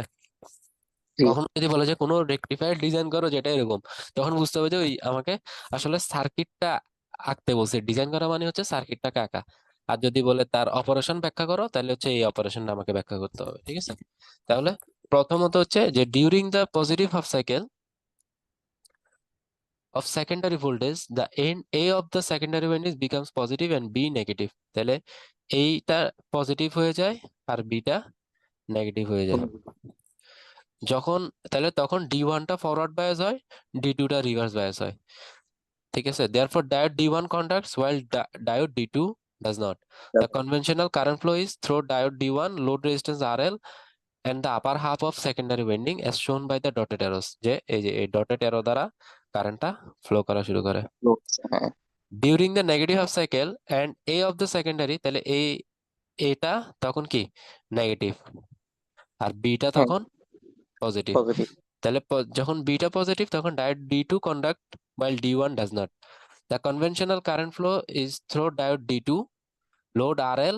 জি। কখনো যদি বলে যে কোনো রেকটিফায়ার ডিজাইন করো যেটা এরকম, তখন বুঝতে হবে যে ওই আমাকে আসলে সার্কিটটা আঁকতে বলছে। ডিজাইন করা মানে হচ্ছে সার্কিটটাকে আঁকা। আর যদি বলে তার অপারেশন ব্যাখ্যা করো তাহলে হচ্ছে এই অপারেশনটা আমাকে ব্যাখ্যা করতে হবে। ঠিক আছে, তাহলে প্রথমত হচ্ছে যে during the positive half cycle of secondary voltage the end A of the secondary winding becomes positive and B negative, তাহলে এইটা পজিটিভ হয়ে যায় আর বিটা নেগেটিভ হয়ে যায় যখন, তাহলে তখন D1 টা ফরওয়ার্ড বায়াস হয়, D2 টা রিভার্স বায়াস হয়। ঠিক আছে, therefore diode D1 conducts while diode D2 does not. The conventional current flow is through diode D1 load resistance RL and the upper half of secondary winding as shown by the dotted arrows, যে এই যে এই dotted arrow দ্বারা কারেন্টটা flow করা শুরু করে। হ্যাঁ। During the negative half cycle and a of the secondary, তাহলে এই এটা তখন কি নেগেটিভ আর বিটা হ্যাঁ তখন পজিটিভ। পজিটিভ। তাহলে যখন বিটা পজিটিভ তখন diode D2 conduct while D1 does not. The conventional current flow is through diode D2 load RL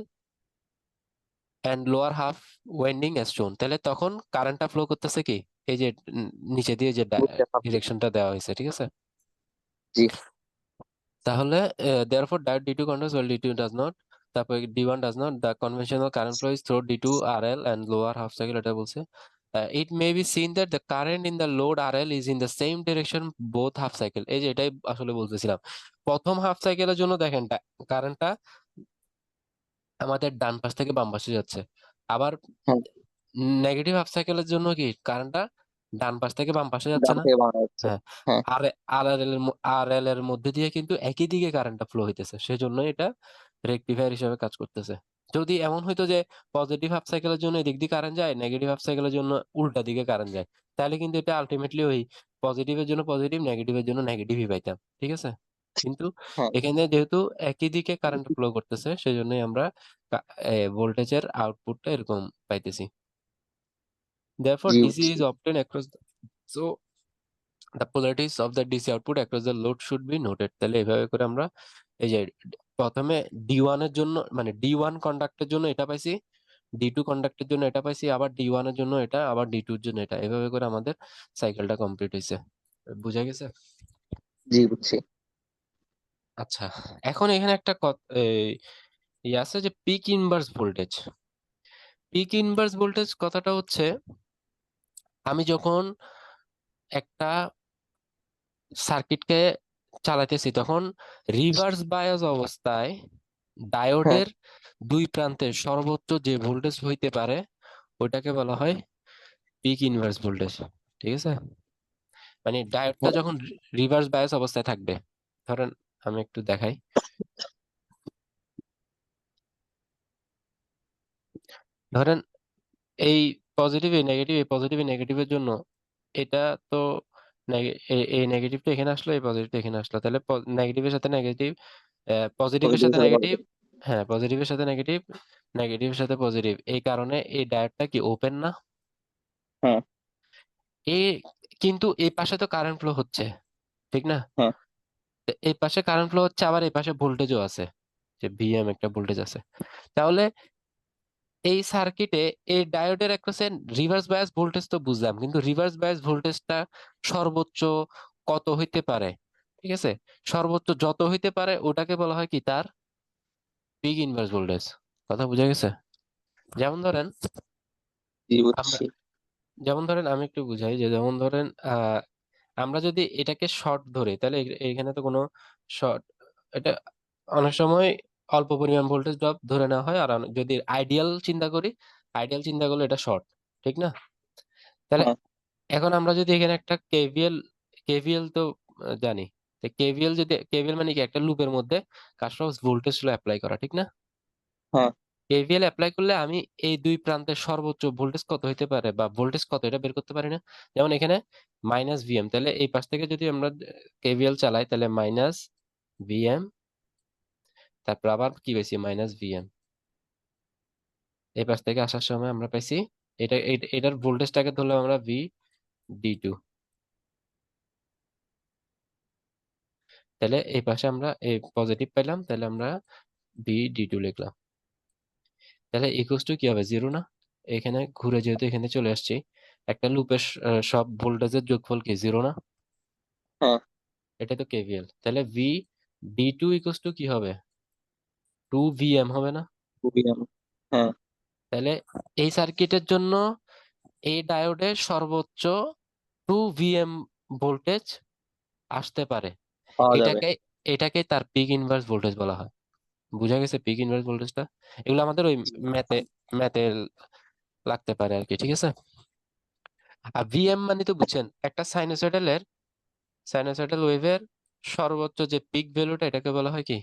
and lower half winding as shown. তাহলে তখন কারেন্টটা ফ্লো করতেছে কি এই যে নিচে দিয়ে যে বুঝতে পারছি। ডিরেকশনটা দেওয়া হয়েছে। ঠিক আছে, জি। তাহলে therefore diode D2 conducts while D2 does not, তারপর D1 does not. The conventional current flow is through D2 RL and lower half cycle, এটা বলছে। It may be seen that the current in the load RL is in the same direction both half cycle, এই যে এটাই আসলে বলতেছিলাম। প্রথম half সাইকেলের জন্য দেখেন কারেন্টটা আমাদের ডান পাশ থেকে বাম পাশে যাচ্ছে, আবার হ্যাঁ। নেগেটিভ হাফ সাইকেলের জন্য কি কারেন্টটা ডান পাশ থেকে বাম পাশে যাচ্ছে ডান না? থেকে বাংলা হচ্ছে। হ্যাঁ, হ্যাঁ। আর আর এল এর আর এল এর মধ্যে দিয়ে কিন্তু একই দিকে কারেন্টটা ফ্লো হইতেছে, সেজন্য এটা রেকটিফায়ার হিসেবে কাজ করতেছে। যদি এমন হইতো যে পজিটিভ হাফ সাইকেলের জন্য এদিক দিয়ে কারেন্ট যায়, নেগেটিভ হাফ সাইকেলের জন্য উল্টা দিকে কারেন্ট যায়, তাহলে কিন্তু এটা আলটিমেটলি ওই পজিটিভের জন্য পজিটিভ, নেগেটিভের জন্য নেগেটিভই পাইতাম। ঠিক আছে, কিন্তু হ্যাঁ। এখানে যেহেতু একই দিকে কারেন্ট ফ্লো করতেছে সেজন্যই আমরা ভোল্টেজের আউটপুটটা এরকম পাইতেছি। Therefore জি DC বুঝছি। is obtained across so the polarities of the DC output across the load should be noted. তাহলে এভাবে করে আমরা এই যে প্রথমে D1 এর জন্য মানে D1 কন্ডাক্টের জন্য এটা পাইছি, D2 কন্ডাক্টের জন্য এটা পাইছি, আবার D1 এর জন্য এটা, আবার D2 এর জন্য এটা, এভাবে করে আমাদের সাইকেলটা কমপ্লিট হয়েছে। বুঝা গেছে? জি বুঝছি। আচ্ছা, এখন এখানে একটা ইয়ে আছে যে peak inverse voltage. Peak inverse voltage কথাটা হচ্ছে আমি যখন একটা সার্কিটকে চালাইতেছি তখন রিভার্স বায়াস অবস্থায় হ্যাঁ। ডায়োডের দুই প্রান্তে সর্বোচ্চ যে ভোল্টেজ হইতে পারে ওইটাকে বলা হয় পিক ইনভার্স ভোল্টেজ। ঠিক আছে, মানে ডায়োডটা হ্যাঁ। যখন রিভার্স বায়াস অবস্থায় থাকবে, ধরেন আমি একটু দেখাই, ধরেন এই পজিটিভ এই নেগেটিভ, এই পজিটিভ এই নেগেটিভের জন্য এটা তো এই নেগেটিভটা এখানে আসলো, এই পজিটিভটা এখানে আসলো, তাহলে নেগেটিভের সাথে নেগেটিভ, পজিটিভের পজিটিভের সাথে সাথে নেগেটিভ পজিটিভ। হ্যাঁ, পজিটিভের সাথে নেগেটিভ, নেগেটিভের সাথে পজিটিভ, এই কারণে এই ডায়োডটা কি ওপেন না? হ্যাঁ। এ কিন্তু এই পাশে তো কারেন্ট ফ্লো হচ্ছে, ঠিক না? হ্যাঁ। তো এই পাশে কারেন্ট ফ্লো হচ্ছে, আবার এই পাশে ভোল্টেজও আছে, যে ভিএম একটা ভোল্টেজ আছে। তাহলে এই সার্কিটে এই ডায়োডের একটা রিভার্স বায়াস ভোল্টেজ তো বুঝলাম, কিন্তু রিভার্স বায়াস ভোল্টেজটা সর্বোচ্চ কত হইতে পারে? ঠিক আছে, সর্বোচ্চ যত হইতে পারে ওটাকে বলা হয় কি, তার পিক ইনভার্স ভোল্টেজ। কথা বুঝা গেছে? যেমন ধরেন জি, আমরা, বুঝছি। যেমন ধরেন আমি একটু বুঝাই, যে যেমন ধরেন আমরা যদি এটাকে শর্ট ধরি, তাহলে এখানে তো কোনো শর্ট, এটা অনেক সময় অল্প পরিমাণ ভোল্টেজ ড্রপ ধরে নেওয়া হয়, আর যদি আইডিয়াল চিন্তা করি, আইডিয়াল চিন্তা করলে এটা শর্ট, ঠিক না? তাহলে হ্যাঁ। এখন আমরা যদি এখানে একটা কেভিএল, কেভিএল তো জানি, কেভিএল যদি, কেভিএল মানে কি, একটা লুপের মধ্যে কার্শফস ভোল্টেজ ল অ্যাপ্লাই করা, ঠিক না? হ্যাঁ। কেভিএল অ্যাপ্লাই করলে আমি এই দুই প্রান্তের সর্বোচ্চ ভোল্টেজ কত হতে পারে, বা ভোল্টেজ কত, এটা বের করতে পারি না? যেমন এখানে মাইনাস ভিএম, তাহলে এই পাশ থেকে যদি আমরা কেভিএল চালাই, তাহলে মাইনাস ভিএম, তারপর আবার কি পাইছি, মাইনাস ভিএম। এই পাশ থেকে আসার সময় আমরা পাইছি এটার ভোল্টেজটাকে ধরলাম আমরা ভি ডি টু। তাহলে এই পাশে আমরা এই পজিটিভ পাইলাম, তাহলে আমরা ভি ডি টু লিখলাম। তাহলে ইকুয়ালস টু কি হবে, জিরো না? এখানে ঘুরে যেহেতু এখানে চলে আসছি, একটা লুপের সব ভোল্টেজের যোগফল কি, জিরো না? হ্যাঁ। এটা তো কেভিএল, তাহলে V D two equals to কি হবে, টু ভিএম হবে না? খুবই হ্যাঁ, তাহলে এই সার্কিটের জন্য এই ডায়োডে সর্বোচ্চ টু ভিএম ভোল্টেজ আসতে পারে। পাওয়া যাবে। এটাকে এটাকে তার পিক ইনভার্স ভোল্টেজ বলা হয়। বুঝা গেছে পিক ইনভার্স ভোল্টেজটা? এগুলো আমাদের ওই ম্যাথে ম্যাথে লাগতে পারে আর কি, ঠিক আছে? আর ভিএম মানে তো বুঝছেন, একটা সাইনোসয়েডালের, সাইনোসয়েডাল ওয়েভের সর্বোচ্চ যে পিক ভ্যালুটা, এটাকে বলা হয় কি,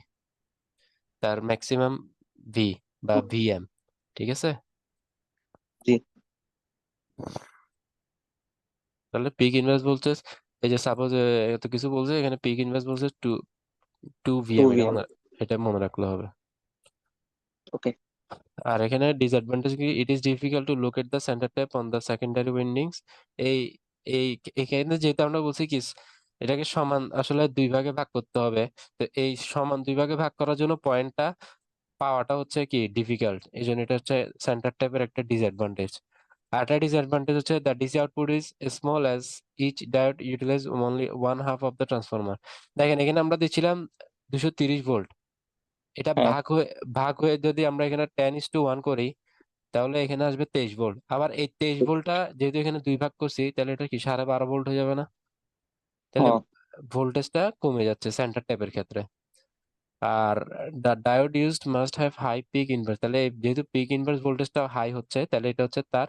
তার ম্যাক্সিমাম ভি বা ভিএম, ঠিক আছে? জি। তাহলে পিক ইনভার্স ভোল্টেজ, এই যে সাপোজ এত কিছু বলছে, এখানে peak inverse voltage two two two VM, VM এটা মনে রাখলে হবে। ওকে। আর এখানে ডিসঅ্যাডভান্টেজ কি, it is difficult to locate the centre tap on the secondary windings. এই এই এখানে যেহেতু আমরা বলছি কি, এটাকে সমান আসলে দুই ভাগে ভাগ করতে হবে, তো এই সমান দুই ভাগে ভাগ করার জন্য পয়েন্টটা পাওয়াটা হচ্ছে কি ডিফিকাল্ট, এই জন্য এটা হচ্ছে সেন্টার ট্যাপের একটা ডিসঅ্যাডভান্টেজ। আর একটা ডিসঅ্যাডভান্টেজ হচ্ছে the DC output is small as each diode utilize only one half of the transformer. দেখেন এখানে আমরা দিচ্ছিলাম 230 ভোল্ট, এটা হ্যাঁ। ভাগ হয়ে যদি আমরা এখানে 10:1 করি, তাহলে এখানে আসবে 23 ভোল্ট। আবার এই 23 ভোল্টটা যেহেতু এখানে দুই ভাগ করছি, তাহলে এটা কি 12.5 ভোল্ট হয়ে যাবে না? তাহলে হ্যাঁ। ভোল্টেজটা কমে যাচ্ছে সেন্টার ট্যাপের ক্ষেত্রে। আর the diode used must have high peak inverse, তাহলে যেহেতু পিক ইনভার্স ভোল্টেজটা হাই হচ্ছে, তাহলে এটা হচ্ছে তার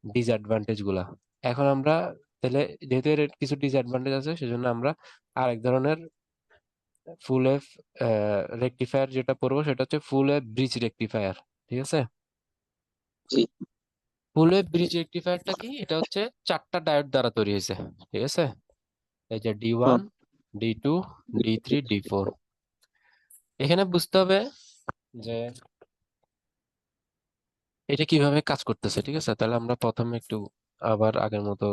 ডিসঅ্যাডভান্টেজ গুলা। এখন আমরা তাহলে, যেহেতু এর কিছু ডিসঅ্যাডভান্টেজ আছে, সেজন্য আমরা আরেক ধরনের ফুল ওয়েভ রেকটিফায়ার যেটা পড়বো, সেটা হচ্ছে ফুল ওয়েভ ব্রিজ রেকটিফায়ার, ঠিক আছে? জি। ফুল ওয়েভ ব্রিজ রেকটিফায়ারটা কি, এটা হচ্ছে চারটা ডায়োড দ্বারা তৈরি হয়েছে, ঠিক আছে? এই যে D 1, hmm. D 2, D 3, D 4। এখানে বুঝতে হবে যে এটা কিভাবে কাজ করতেছে, ঠিক আছে? তাহলে আমরা প্রথমে একটু আবার আগের মতো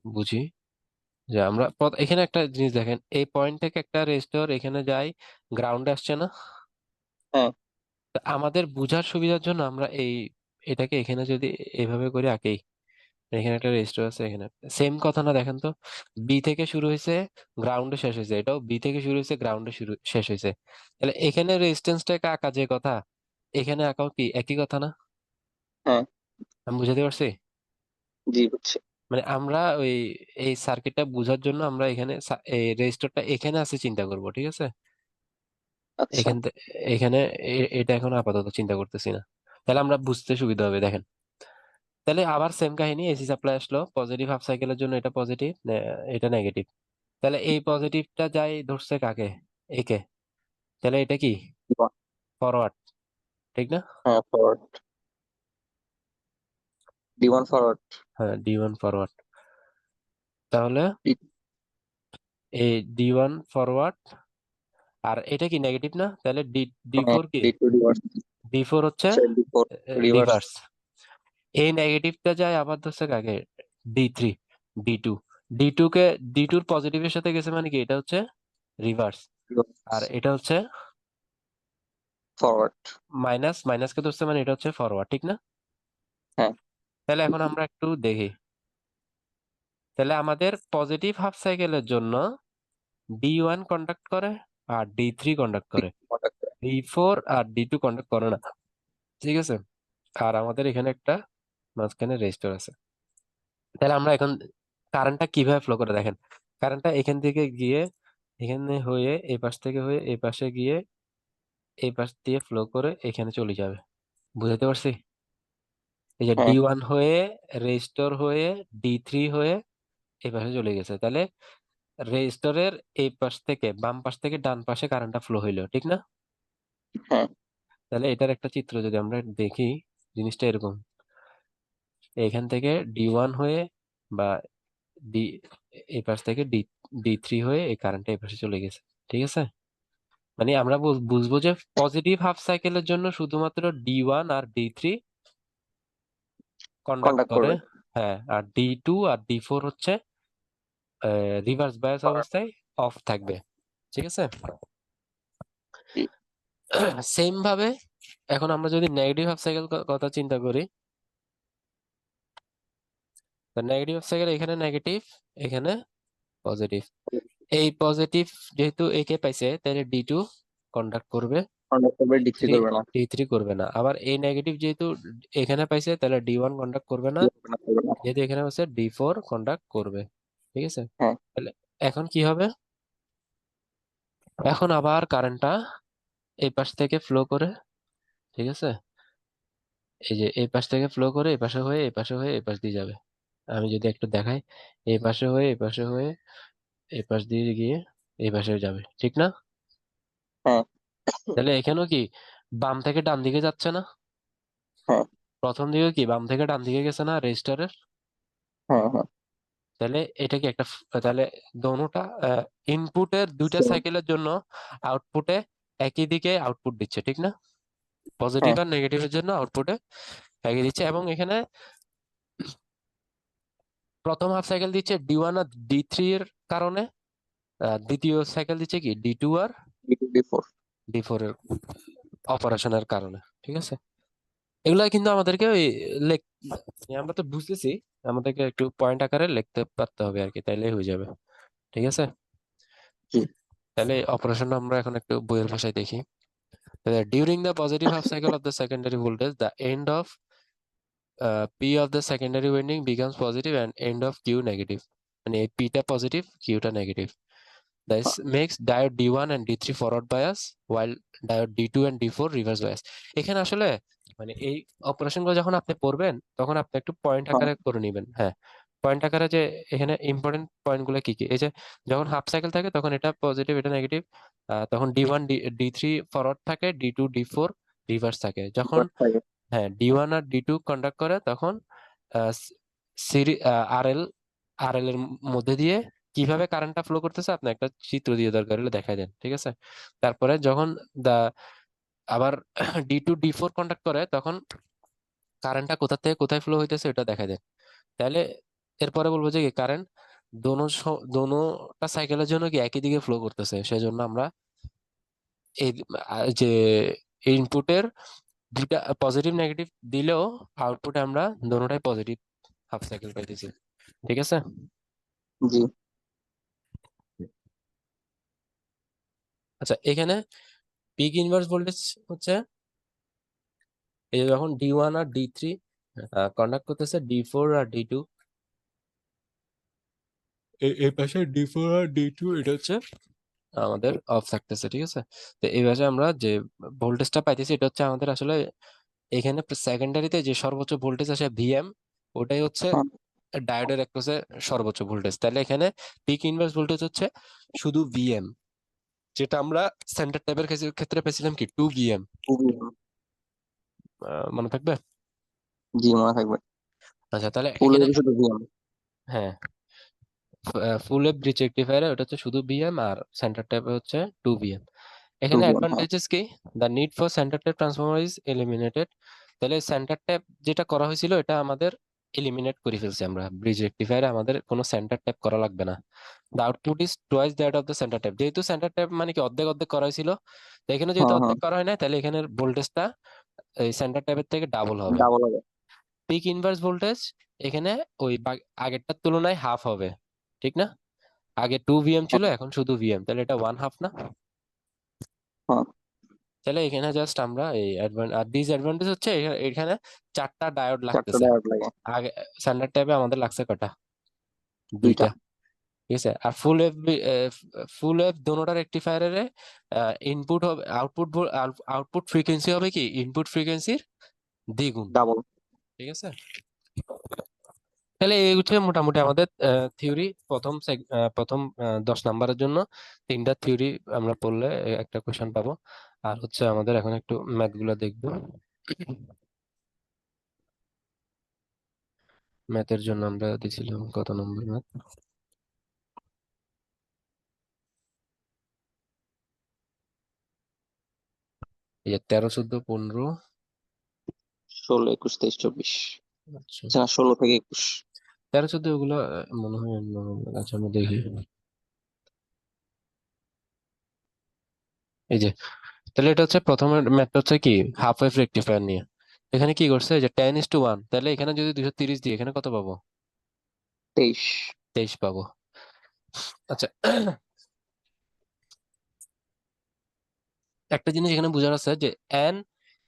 বুঝি, যে আমরা এখানে একটা জিনিস দেখেন, এই পয়েন্ট থেকে একটা রেজিস্টর এখানে যায়, গ্রাউন্ডে আসছে না? হ্যাঁ। তা আমাদের বুঝার সুবিধার জন্য আমরা এটাকে এখানে যদি এভাবে করে আঁকি, এখানে একটা রেজিস্টার আছে, এখানে সেম কথা না? দেখেন তো, বি থেকে শুরু হয়েছে, গ্রাউন্ডে শেষ হয়েছে, এটাও বি থেকে শুরু হয়েছে, গ্রাউন্ডে শেষ হয়েছে। তাহলে এখানে রেজিস্ট্যান্সটাকে আঁকা যে কথা, এখানে আঁকাও কি একই কথা না? হ্যাঁ। আমি বুঝাতে পারছি? জি, বুঝছি। মানে আমরা ওই এই সার্কিটটা বোঝার জন্য আমরা এখানে এই রেজিস্টারটা এখানে আছে চিন্তা করব, ঠিক আছে? আচ্ছা। এখান এখানে এটা এখন আপাতত চিন্তা করতেছি না, তাহলে আমরা বুঝতে সুবিধা হবে। দেখেন, তাহলে আবার সেম কাহিনী, এসি সাপ্লাই আসলো, পজিটিভ হাফ সাইকেলের জন্য এটা পজিটিভ, এটা নেগেটিভ। তাহলে এই পজিটিভটা যাই ধরছে কাকে, একে, তাহলে এটা কি ফরওয়ার্ড, ঠিক না? হ্যাঁ, ফরওয়ার্ড। D 1 forward. হ্যাঁ, ডি 1 ফরওয়ার্ড। তাহলে এই ডি 1 ফরওয়ার্ড, আর এটা কি নেগেটিভ না, তাহলে ডি ডি ফোর কি, D two reverse, D four হচ্ছে ডি ফোর রিভার্স। রিভার্স। এই নেগেটিভটা যায় আবার ধরছে কাকে, D three, D two, D two কে, ডি টুর পজিটিভের সাথে গেছে মানে কি এটা হচ্ছে রিভার্স, আর এটা হচ্ছে ফরওয়ার্ড। মাইনাস, মাইনাসকে ধরছে মানে এটা হচ্ছে ফরওয়ার্ড, ঠিক না? হ্যাঁ তাহলে এখন আমরা একটু দেখি, তাহলে আমাদের পজিটিভ হাফ সাইকেলের জন্য ডি ওয়ান কন্ডাক্ট করে আর ডি থ্রি কন্ডাক্ট করে, ডি ফোর আর ডি টু কন্ডাক্ট করে না, ঠিক আছে? আর আমাদের এখানে একটা মাঝখানে রেজিস্টার আছে। তাহলে আমরা এখন কারেন্টটা কিভাবে ফ্লো করে দেখেন, কারেন্টটা এখান থেকে গিয়ে এখানে হয়ে এই পাশ থেকে হয়ে এই পাশে গিয়ে এই পাশ দিয়ে ফ্লো করে এখানে চলে যাবে, বুঝাতে পারছি? এই যে ডি হ্যাঁ ওয়ান হয়ে রেজিস্টর হয়ে ডি থ্রি হয়ে এই পাশে চলে গেছে, তাহলে রেজিস্টরের এই পাশ থেকে বাম পাশ থেকে ডান পাশে কারেন্টটা ফ্লো হইলো, ঠিক না? হ্যাঁ তাহলে এটার একটা চিত্র যদি আমরা দেখি, জিনিসটা এরকম, এখান থেকে ডি ওয়ান হয়ে বা ডি, এই পাশ থেকে ডি ডি থ্রি হয়ে এই কারেন্টটা এই পাশে চলে গেছে, ঠিক আছে? মানে আমরা বুঝবো যে পজিটিভ হাফ সাইকেলের জন্য শুধুমাত্র ডি ওয়ান আর ডি থ্রি কন্ডাক্ট কন্ট্যাক্ট করে, করবে। হ্যাঁ, আর ডি টু আর ডি ফোর হচ্ছে রিভার্স বায়াস অবস্থায় অফ থাকবে, ঠিক আছে? সেম ভাবে এখন আমরা যদি নেগেটিভ হাফ সাইকেল কথা চিন্তা করি, তো নেগেটিভ হাফ সাইকেল এখানে নেগেটিভ, এখানে পজিটিভ, এই পজিটিভ যেহেতু একে পাইছে তাহলে ডি টু কন্ডাক্ট করবে, কন্ট্যাক্ট করবে, ডি ডিক্রি থ্রি, করবে না। ডি থ্রি করবে না। আবার এই নেগেটিভ যেহেতু এখানে পাইছে তাহলে ডি ওয়ান কন্ডাক্ট করবে না, করবে না, করবে না। যেহেতু এখানে পাইছে ডি ফোর কন্ডাক্ট করবে, ঠিক আছে? হ্যাঁ তাহলে এখন কি হবে, এখন আবার কারেন্টটা এই পাশ থেকে ফ্লো করে, ঠিক আছে? এই যে এই পাশ থেকে ফ্লো করে এই পাশে হয়ে এই পাশে হয়ে এই পাশ দিয়ে যাবে। আমি যদি একটু দেখাই, এই পাশে হয়ে এই পাশে হয়ে এই পাশ দিয়ে গিয়ে এই পাশে যাবে, ঠিক না? হ্যাঁ তাহলে এখানেও কি বাম থেকে ডান দিকে যাচ্ছে না? হ্যাঁ প্রথম দিকে কি বাম থেকে ডান দিকে গেছে না রেজিস্টারের? হ্যাঁ হ্যাঁ। তাহলে এটা কি একটা তাহলে দোনোটা ইনপুটের দুইটা Same. সাইকেলের জন্য আউটপুটে একই দিকে আউটপুট দিচ্ছে, ঠিক না? পজিটিভ হ্যাঁ আর নেগেটিভের জন্য আউটপুটে একই দিচ্ছে, এবং এখানে প্রথম হাফ সাইকেল দিচ্ছে ডি ওয়ান আর ডি থ্রি এর কারণে, দ্বিতীয় সাইকেল দিচ্ছে কি ডি টু আর D two D four. D four এর অপারেশনের কারণে, ঠিক আছে? এগুলা কিন্তু আমাদেরকে ওই লেখ, আমরা তো বুঝতেছি, আমাদেরকে একটু পয়েন্ট আকারে লিখতে পারতে হবে আর কি, তাইলে হয়ে যাবে, ঠিক আছে? জি। তাহলে অপারেশনটা আমরা এখন একটু বইয়ের ভাষায় দেখি। During the positive half cycle of the secondary voltage the end of P of the secondary winding becomes positive and end of Q negative, মানে এই P টা পজিটিভ, Q টা negative. This makes diode D1 and D3 forward bias while diode D2 and D4 reverse bias। এখানে আসলে মানে এই operation গুলো যখন আপনি পড়বেন তখন আপনি একটু পয়েন্ট হ্যাঁ আকারে করে নেবেন, হ্যাঁ, পয়েন্ট আকারে যে এখানে ইম্পর্টেন্ট পয়েন্ট গুলো কি কি, এই যে যখন হাফ সাইকেল থাকে তখন এটা পজিটিভ এটা নেগেটিভ, তখন D one D three forward থাকে, D two D four reverse থাকে। যখন বাট থাকে। হ্যাঁ ডি ওয়ান আর ডি টু কন্ডাক্ট করে তখন সিরি আর এল, আর এল এর মধ্যে দিয়ে কিভাবে কারেন্টটা ফ্লো করতেছে আপনি একটা চিত্র দিয়ে দরকার হলে দেখাই দেন, ঠিক আছে? তারপরে যখন দা আবার D two D four conduct করে তখন কারেন্টটা কোথা থেকে কোথায় ফ্লো হইতেছে এটা দেখাই দেন। তাহলে এরপরে বলবো যে কারেন্ট দোনোটা সাইকেলের জন্য কি একই দিকে ফ্লো করতেছে, সেজন্য আমরা এই যে ইনপুটের দুটা পজিটিভ নেগেটিভ দিলেও আউটপুটে আমরা দোনোটাই পজিটিভ হাফ সাইকেল পাইতেছি, ঠিক আছে? জি। আচ্ছা, এখানে পিক ইনভার্স ভোল্টেজ হচ্ছে এই যে যখন ডি ওয়ান আর ডি থ্রি কন্ডাক্ট করতেছে ডি ফোর আর ডি টু, এই পাশে ডি ফোর আর ডি টু এটা হচ্ছে আমাদের অফ থাকতেছে, ঠিক আছে? তো এই পাশে আমরা যে ভোল্টেজটা পাইতেছি এটা হচ্ছে আমাদের আসলে এখানে সেকেন্ডারিতে যে সর্বোচ্চ ভোল্টেজ আসে ভিএম, ওটাই হচ্ছে হ্যাঁ ডায়োডের অ্যাক্রসে সর্বোচ্চ ভোল্টেজ। তাহলে এখানে পিক ইনভার্স ভোল্টেজ হচ্ছে শুধু ভিএম, যেটা আমরা সেন্টার ট্যাপের ক্ষেত্রে পেয়েছিলাম কি 2 ভিএম, জি। মনে থাকবে? জি মনে থাকবে। আচ্ছা, তাহলে ফুল এখানে ওয়েভ শুধু ভিএম। হ্যাঁ ফুল ওয়েভ ব্রিজ রেকটিফায়ারে ওটা হচ্ছে শুধু ভিএম আর সেন্টার ট্যাপে হচ্ছে 2 ভিএম। এখানে 2v1, হ্যাঁ। অ্যাডভান্টেজেস কি, the need for centre tap transformer is eliminated. তাহলে সেন্টার ট্যাপ যেটা করা হয়েছিল এটা আমাদের এলিমিনেট করে ফেলছি আমরা, ব্রিজ রেকটিফায়ারে আমাদের কোনো সেন্টার ট্যাপ করা লাগবে না। The output is twice that of the centre tap, যেহেতু সেন্টার ট্যাপ মানে কি অর্ধেক অর্ধেক করা হয়েছিল, তো এখানে যেহেতু হ্যাঁ হ্যাঁ, অর্ধেক করা হয় না তাহলে এখানে ভোল্টেজটা এই সেন্টার ট্যাপের থেকে ডাবল হবে। ডাবল হবে। পিক ইনভার্স ভোল্টেজ এখানে ওই আগেরটার তুলনায় হাফ হবে, ঠিক না? আগে 2 VM ছিল, এখন শুধু ভিএম, তাহলে এটা 1/2 না? হ্যাঁ, তাহলে এখানে জাস্ট আমরা এই আর ডিসঅ্যাডভান্টেজ হচ্ছে এখানে 4টা ডায়োড চারটা লাগতেছে। ডায়োড লাগে। আগে স্ট্যান্ডার্ড ট্যাবে আমাদের লাগছে কটা? দুইটা। 2টা। ঠিক আছে। আর ফুল ওয়েভ দোনোটা রেকটিফায়ারের ইনপুট হবে, আউটপুট ফ্রিকোয়েন্সি হবে কি ইনপুট ফ্রিকোয়েন্সির দ্বিগুণ। ডাবল। ঠিক আছে। তাহলে এই হচ্ছে মোটামুটি আমাদের থিওরি, প্রথম 10 নাম্বারের জন্য 3টা থিওরি আমরা পড়লে একটা কোশ্চেন পাবো। আর হচ্ছে আমাদের এখন একটু ম্যাথ গুলা দেখবো। ম্যাথের জন্য আমরা দিছিলাম কত নম্বর ম্যাথ? এই যে 13, 14, 15। 16, 21, 23, 24। আচ্ছা, আচ্ছা, 16 থেকে 21। 13, 14 ওগুলো মনে হয় আচ্ছা আমি দেখি। এই যে, তাহলে এটা হচ্ছে প্রথমে ম্যাথটা হচ্ছে কি হাফ ওয়েভ রেকটিফায়ার নিয়ে। এখানে কি করছে যে 10:1, তাহলে এখানে যদি 230 দিই এখানে কত পাবো? 23। 23 পাবো। আচ্ছা, একটা জিনিস এখানে বোঝার আছে যে N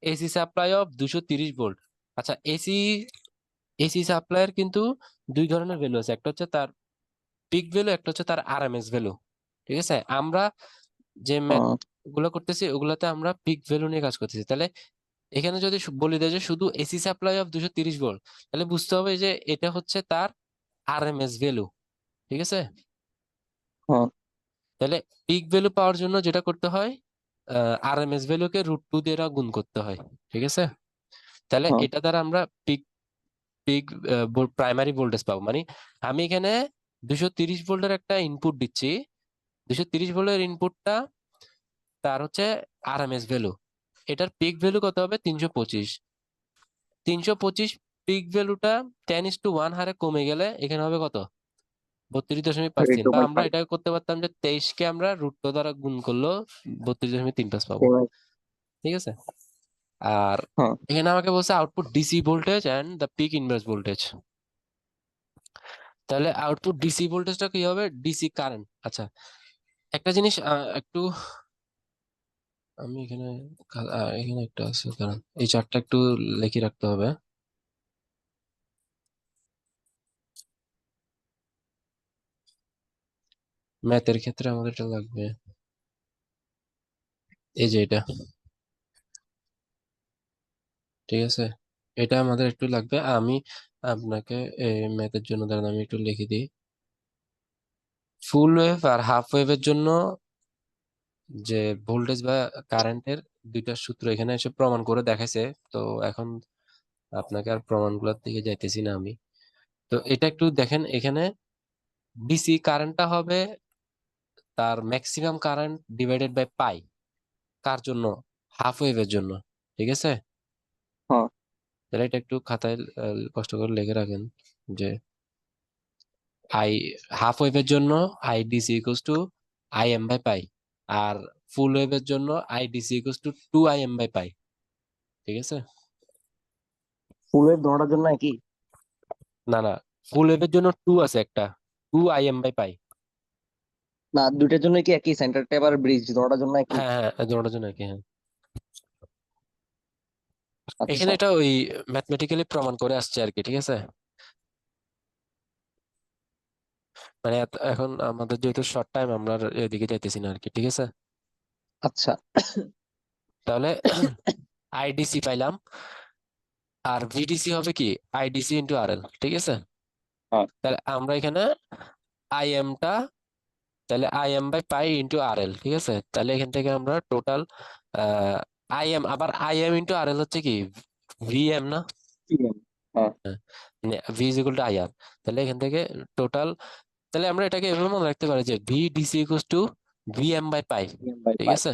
AC supply of 230 volt. আচ্ছা, এসি এসি সাপ্লাইয়ের কিন্তু দুই ধরনের ভ্যালু আছে, একটা হচ্ছে তার পিক ভ্যালু, একটা হচ্ছে তার আরএমএস ভ্যালু। ঠিক আছে। আমরা যে ম্যাথ হ্যাঁ গুলো করতেছি ওগুলাতে আমরা পিক ভ্যালু নিয়ে কাজ করতেছি। তাহলে এখানে যদি বলি দেয় যে শুধু এসি সাপ্লাই অফ 230 ভোল্ট, তাহলে বুঝতে হবে যে এটা হচ্ছে তার আরএমএস ভ্যালু। ঠিক আছে। হ্যাঁ তাহলে পিক ভ্যালু পাওয়ার জন্য যেটা করতে হয়, আরএমএস ভ্যালুকে √2 দিয়ে গুণ করতে হয়। ঠিক আছে। তাহলে হ্যাঁ। এটা দ্বারা আমরা পিক পিক প্রাইমারি ভোল্টেজ পাবো। মানে আমি এখানে 230 ভোল্টের একটা ইনপুট দিচ্ছি, 230 ভোল্টের ইনপুটটা তার হচ্ছে আরএমএস ভ্যালু, এটার পিক ভ্যালু কত হবে? 325। 325 পিক ভ্যালুটা 10:1 হারে কমে গেলে এখানে হবে কত? 32.5, 32 বা পয়েন্ট আমরা ফাইভ এটা করতে পারতাম যে 23কে আমরা √2 দ্বারা গুণ করলেও 32.35 পাবো। ঠিক আছে। আর হ্যাঁ। এখানে আমাকে বলছে output DC voltage and the peak inverse voltage. তাহলে আউটপুট ডিসি ভোল্টেজটা কি হবে? DC current. আচ্ছা, একটা জিনিস একটু আমি এখানে এখানে একটা আছে, কারণ এই চারটা একটু লিখে রাখতে হবে। ম্যাথের ক্ষেত্রে আমাদের এটা লাগবে। এই যে এটা, ঠিক আছে, এটা আমাদের একটু লাগবে। আমি আপনাকে ম্যাথের জন্য দাঁড়ান আমি একটু লিখে দিই। ফুল ওয়েভ আর হাফ ওয়েভের জন্য যে ভোল্টেজ বা কারেন্টের দুইটা সূত্র এখানে এসে প্রমাণ করে দেখাইছে। তো এখন আপনাকে আর প্রমাণগুলোর দিকে যাইতেছি না আমি। তো এটা একটু দেখেন, এখানে ডিসি কারেন্টটা হবে তার maximum current divided by pi, কার জন্য? হাফ ওয়েভের জন্য। ঠিক আছে। হ্যাঁ। তাহলে এটা একটু খাতায় কষ্ট করে লিখে রাখেন যে আই হাফ ওয়েভের জন্য I DC equals to I M by pi, আর ফুল ওয়েভের জন্য I DC equals to 2 IM by pi. ঠিক আছে। ফুল ওয়েভ দোনোটার জন্য একই? না না, ফুল ওয়েভের জন্য 2 আছে একটা, 2 IM বাই পাই। না, দুইটার জন্য কি একই? সেন্টার ট্যাপ আর ব্রিজ দোনোটার জন্য একই? হ্যাঁ হ্যাঁ, দুটোর জন্য কি, হ্যাঁ। এখানে আচ্ছা এটা ওই ম্যাথমেটিক্যালি প্রমাণ করে আসছে আর কি। ঠিক আছে। মানে এখন আমাদের যেহেতু শর্ট টাইম, আমরা আর এদিকে যাইতেছি না আর কি। ঠিক আছে। আচ্ছা। তাহলে আইডিসি পাইলাম, আর ভিডিসি হবে কি আইডিসি ইন্টু আরএল। ঠিক আছে। হ্যাঁ। তাহলে আমরা এখানে আইএমটা, তাহলে IM by pi into RL. ঠিক আছে। তাহলে এখান থেকে আমরা টোটাল আইএম, আবার আইএম ইন্টু আরএল হচ্ছে কি ভিএম না? PM, হ্যাঁ। V is equal to IR. তাহলে এখান থেকে টোটাল, তাহলে আমরা এটাকে এভাবে মনে রাখতে পারি যে V DC equals to VM by pi. PM by ঠিক পাই। আছে।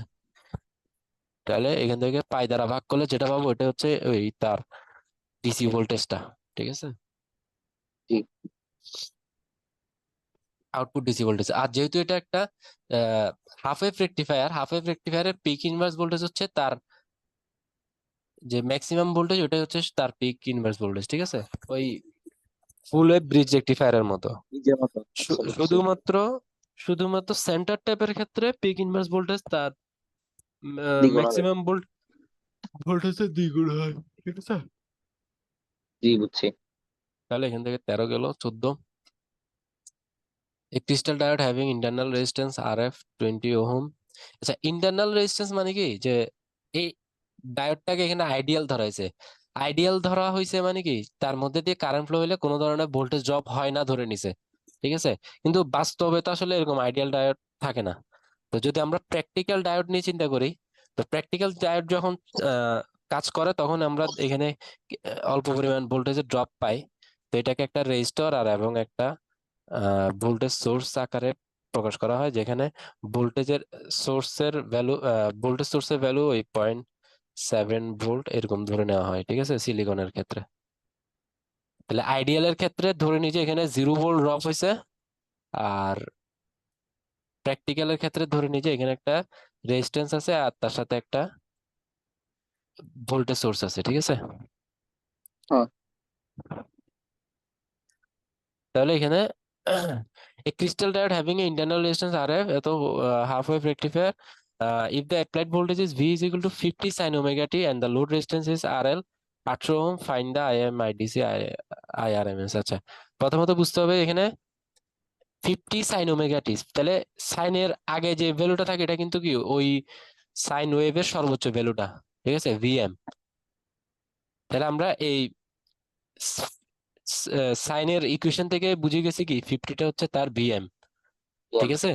তাহলে এখান থেকে পাই দ্বারা ভাগ করলে যেটা পাবো এটা হচ্ছে ওই তার ডিসি ভোল্টেজটা, ঠিক আছে, জি। Output DC voltage. আর যেহেতু এটা একটা half wave rectifier, half wave রেকটিফায়ারের পিক ইনভার্স ভোল্টেজ হচ্ছে তার যে ম্যাক্সিমাম ভোল্টেজ, ওটাই হচ্ছে তার পিক ইনভার্স ভোল্টেজ, ঠিক আছে, ওই ফুল ওয়েভ ব্রিজ রেকটিফায়ারের মতো। নিজের মতো, আচ্ছা বুঝছি। শুধুমাত্র শুধুমাত্র সেন্টার ট্যাপের ক্ষেত্রে পিক ইনভার্স ভোল্টেজ তার দ্বিগুণ হবে। ম্যাক্সিমাম ভোল্টেজের দ্বিগুণ হয়, ঠিক আছে। জি বুঝছি। তাহলে এখান থেকে 13 গেল 14। A crystal diode having internal resistance RF 20 ohm. আচ্ছা, ইন্টারনাল রেজিস্ট্যান্স মানে কি, যে এই ডায়োডটাকে এখানে আইডিয়াল ধরা হয়েছে। আইডিয়াল ধরা হয়েছে মানে কি, তার মধ্যে দিয়ে কারেন্ট ফ্লো হলে কোনো ধরনের ভোল্টেজ ড্রপ হয় না ধরে নিছে, ঠিক আছে। কিন্তু বাস্তবে তো আসলে এরকম আইডিয়াল ডায়োড থাকে না। তো যদি আমরা প্র্যাকটিক্যাল ডায়োড নিয়ে চিন্তা করি, তো প্র্যাকটিক্যাল ডায়োড যখন আহ, কাজ করে তখন আমরা এখানে অল্প পরিমাণ ভোল্টেজের ড্রপ পাই। তো এটাকে একটা রেজিস্টর আর এবং একটা ভোল্টেজ সোর্স আকারে প্রকাশ করা হয়, যেখানে ভোল্টেজের সোর্সের ভ্যালু ওই 0.7 ভোল্ট এরকম ধরে নেওয়া হয়, ঠিক আছে, সিলিকনের ক্ষেত্রে। তাহলে আইডিয়ালের ক্ষেত্রে ধরে নিই যে এখানে 0 ভোল্ট ড্রপ হয়েছে, আর প্র্যাকটিক্যালের ক্ষেত্রে ধরে নিই যে এখানে একটা রেজিস্ট্যান্স আছে আর তার সাথে একটা ভোল্টেজ সোর্স আছে, ঠিক আছে। হ্যাঁ। তাহলে এখানে a crystal diode having an internal resistance RF, এত half wave rectifier, if the applied voltage is V is equal to 50 sin omega t and the load resistance is RL 800 ohm, find the IM IDC IRMS। আচ্ছা, প্রথমত বুঝতে হবে এখানে 50 sine omega t, তাহলে সাইনের আগে যে ভ্যালুটা থাকে এটা কিন্তু কি ওই সাইন ওয়েভের সর্বোচ্চ ভ্যালুটা, ঠিক আছে, ভিএম। তাহলে আমরা এই সাইনের ইকুয়েশন থেকে বুঝে গেছি কি 50টা হচ্ছে তার ভিএম, ঠিক আছে।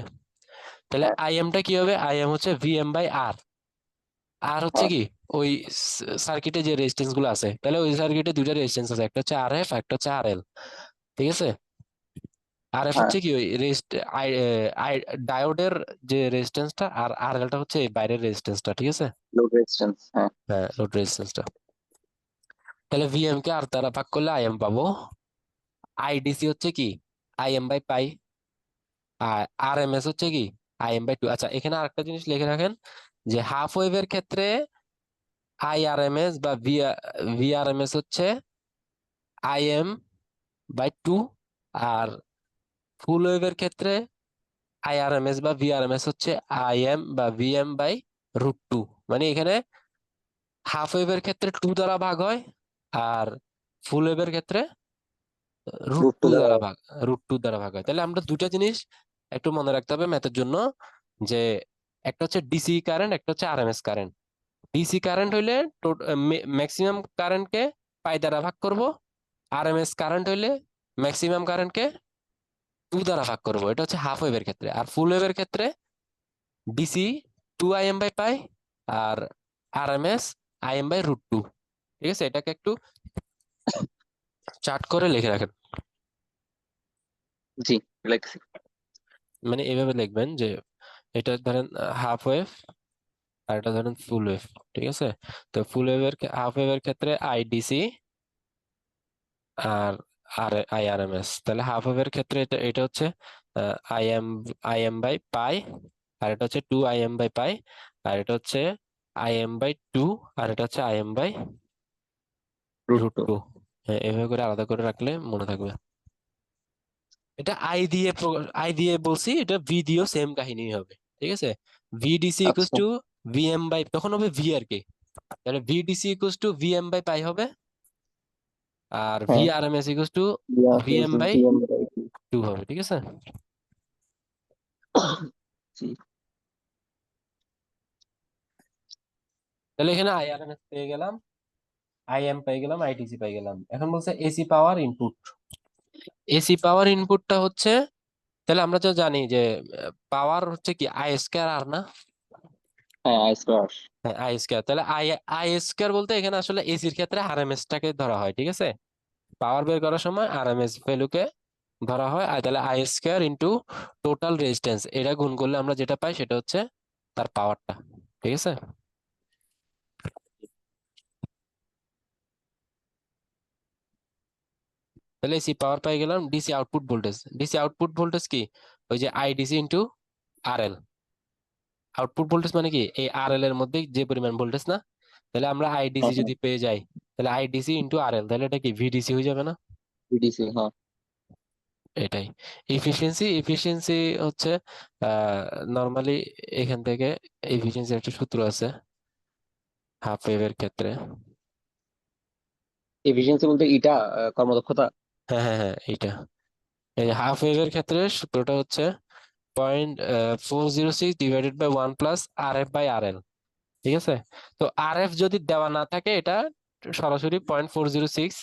তাহলে হ্যাঁ। আইএমটা কি হবে, আইএম হচ্ছে ভিএম বাই আর। আর হচ্ছে হ্যাঁ। কি ওই সার্কিটে যে রেজিস্ট্যান্স গুলো আছে, তাহলে ওই সার্কিটে দুইটা রেজিস্ট্যান্স আছে, একটা হচ্ছে আর এফ, একটা হচ্ছে আর এল, ঠিক আছে। আর এফ হ্যাঁ। হচ্ছে কি ওই ডায়োডের যে রেজিস্ট্যান্সটা, আর আর এলটা হচ্ছে এই বাইরের রেজিস্ট্যান্সটা, ঠিক আছে, লোড রেজিস্ট্যান্স, হ্যাঁ। হ্যাঁ, লোড রেজিস্ট্যান্সটা। তাহলে ভিএম কে আর দ্বারা ভাগ করলে আইএম পাবো। আইডিসি হচ্ছে কি আইএম বাই পাই, আর আর এম এস হচ্ছে কি আইএম বাই টু। আচ্ছা, এখানে আরেকটা জিনিস লিখে রাখেন, যে হাফ ওয়েভের ক্ষেত্রে আইআরএমএস বা ভিআরএমএস হচ্ছে আইএম বাই টু, আর ফুল ওয়েভের ক্ষেত্রে আইআরএমএস বা ভিআরএমএস হচ্ছে আইএম বা ভিএম বাই রুট টু। মানে এখানে হাফ ওয়েভের ক্ষেত্রে টু দ্বারা ভাগ হয়, আর ফুল ওয়েভের ক্ষেত্রে রুট রুট টু টু দ্বারা। দ্বারা ভাগ রুট টু দ্বারা ভাগ হয়। তাহলে আমরা দুটা জিনিস একটু মনে রাখতে হবে ম্যাথের জন্য, যে একটা হচ্ছে ডিসি কারেন্ট, একটা হচ্ছে আরএমএস কারেন্ট। ডিসি কারেন্ট হইলে ম্যাক্সিমাম কারেন্টকে পাই দ্বারা ভাগ করব, আরএমএস কারেন্ট হইলে ম্যাক্সিমাম কারেন্টকে টু দ্বারা ভাগ করব। এটা হচ্ছে হাফ ওয়েভের ক্ষেত্রে। আর ফুল ওয়েভের ক্ষেত্রে DC two IM by pi, আর RMS IM by root two, ঠিক আছে। এটাকে একটু চার্ট করে লিখে রাখেন, জি, লেখছি। মানে এইভাবে লিখবেন যে এটা ধরেন হাফ ওয়েভ আর এটা ধরেন ফুল ওয়েভ, ঠিক আছে। তো ফুল ওয়েভের হাফ ওয়েভের ক্ষেত্রে আইডিসি আর আর আইআরএমএস। তাহলে হাফ ওয়েভের ক্ষেত্রে এটা এটা হচ্ছে আইএম আইএম বাই পাই, আর এটা হচ্ছে টু আইএম বাই পাই, আর এটা হচ্ছে আইএম বাই টু, আর এটা হচ্ছে IM by root root two. Two. হ্যাঁ, এভাবে করে আলাদা করে রাখলে মনে থাকবে। এটা আই দিয়ে বলছি, এটা ভি দিয়েও সেম কাহিনী হবে, ঠিক আছে। ভিডিসি ইকুয়ালস আচ্ছা। টু ভিএম বাই, তখন হবে ভি আর কি, তাহলে VDC equals to VM by pi হবে, আর ভি হ্যাঁ। R M S equals to VM by two হবে, ঠিক আছে। জি। তাহলে এখানে আইআরএমএস পেয়ে গেলাম, আইএম পেয়ে গেলাম, আইটিসি পেয়ে গেলাম। এখন বলছে AC power input. AC power ইনপুটটা হচ্ছে, তাহলে আমরা তো জানি যে পাওয়ার হচ্ছে কি আই স্কয়ার আর না, হ্যাঁ, আই স্কয়ার। হ্যাঁ, আই স্কয়ার। তাহলে আই আই স্কয়ার বলতে এখানে আসলে এসির ক্ষেত্রে আরএমএস টাকে ধরা হয়, ঠিক আছে। পাওয়ার বের করার সময় আরএমএস ভ্যালুকে ধরা হয়, আর তাহলে I square into total resistance, এটা গুণ করলে আমরা যেটা পাই সেটা হচ্ছে তার পাওয়ারটা, ঠিক আছে। তাহলে এসি পাওয়ার পাই গেলাম DC output voltage. DC output voltage কি, ওই যে IDC into RL. Output voltage মানে কি, এই আরএল এর মধ্যে যে পরিমাণ ভোল্টেজ না, তাহলে আমরা আইডিসি হ্যাঁ হ্যাঁ, যদি পেয়ে যাই, তাহলে আইডিসি ইন্টু আরএল, তাহলে এটা কি ভিডিসি হয়ে যাবে না? বিডিসি, হ্যাঁ। এটাই এফিসিয়েন্সি। এফিসিয়েন্সি হচ্ছে নর্মালি এখান থেকে এফিসিয়েন্সি একটা সূত্র আছে হাফ ওয়েভের ক্ষেত্রে। এফিসিয়েন্সি বলতে ইটা, কর্মদক্ষতা। হ্যাঁ হ্যাঁ হ্যাঁ, এইটা। এই হাফ ওয়েভের ক্ষেত্রে সূত্রটা হচ্ছে 0.406 divided by 1 plus R F by R L. ঠিক আছে? তো আর এফ যদি দেওয়া না থাকে, এটা সরাসরি 0.406,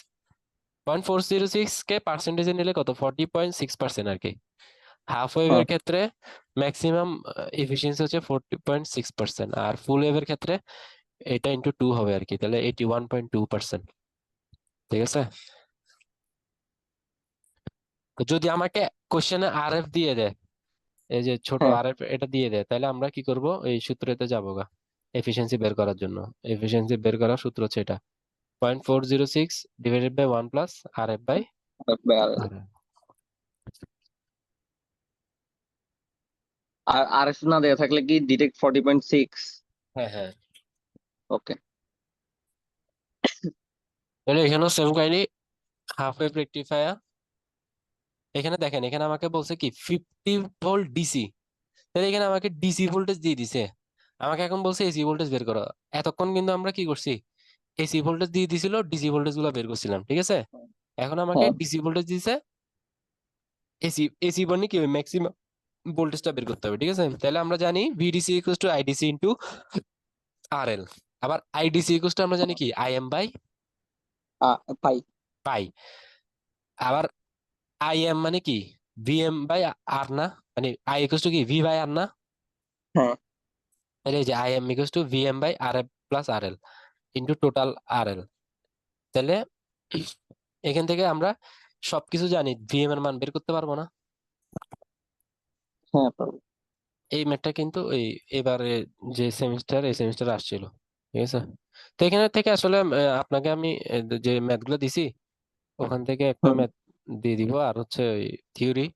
0.406 কে পার্সেন্টেজে নিলে কত, 40.6% আর কি। হাফ হ্যাঁ ওয়েভের ক্ষেত্রে ম্যাক্সিমাম এফিসিয়েন্সি হচ্ছে 40.6%, আর ফুল ওয়েভের ক্ষেত্রে এটা ইন্টু 2 হবে আর কি, তাহলে 81.2%। ঠিক আছে? তো যদি আমাকে কোশ্চেনে আর এফ দিয়ে দেয়, এই যে ছোট হ্যাঁ, আর এফ এটা দিয়ে দেয়, তাহলে আমরা কি করব, এই সূত্রতে যাবো গা এফিসিয়েন্সি বের করার জন্য। এফিসিয়েন্সি বের করার সূত্র হচ্ছে এটা, 0.406 divided by 1 plus R F by R. আর আর এস না দেওয়া থাকলে কি ডিটেক্ট 40.6? হ্যাঁ হ্যাঁ, ওকে। তাহলে এখানেও সেম কাহিনী, হাফ ওয়েভ রেকটিফায়ার। এখানে দেখেন, এখানে আমাকে বলছে কি 50 ভোল্ট ডিসি, তাহলে এখানে আমাকে ডিসি ভোল্টেজ দিয়ে দিছে, আমাকে এখন বলছে এসি ভোল্টেজ বের করো। এতক্ষণ কিন্তু আমরা কি করছি, এসি ভোল্টেজ দিয়ে দিছিল, ডিসি ভোল্টেজ গুলো বের করছিলাম। ঠিক আছে? এখন আমাকে হ্যাঁ ডিসি ভোল্টেজ দিছে, এসি এসি মানে কি, ম্যাক্সিমাম ভোল্টেজটা বের করতে হবে। ঠিক আছে? তাহলে আমরা জানি VDC equal to IDC into RL. আবার আইডিসি ইকুয়াল টু আমরা জানি কি, আইএম বাই পাই। পাই। আবার আইএম মানে কি, ভিএম বাই আর না, মানে আই ইকুয়াল টু কি, ভি বাই আর না। হ্যাঁ তাহলে এই যে IM equal to VM by R F plus R L into total R L. তাহলে এখান থেকে আমরা সবকিছু জানি, ভিএম এর মান বের করতে পারবো না? হ্যাঁ, পারবো। এই ম্যাথটা কিন্তু এই এবারে যে সেমিস্টার, এই সেমিস্টার আসছিল। ঠিক আছে? তো এখানে থেকে আসলে আপনাকে আমি যে ম্যাথ গুলো দিছি, ওখান থেকে একটা হুম, ম্যাথ দিয়ে দিব, আর হচ্ছে ওই থিওরি,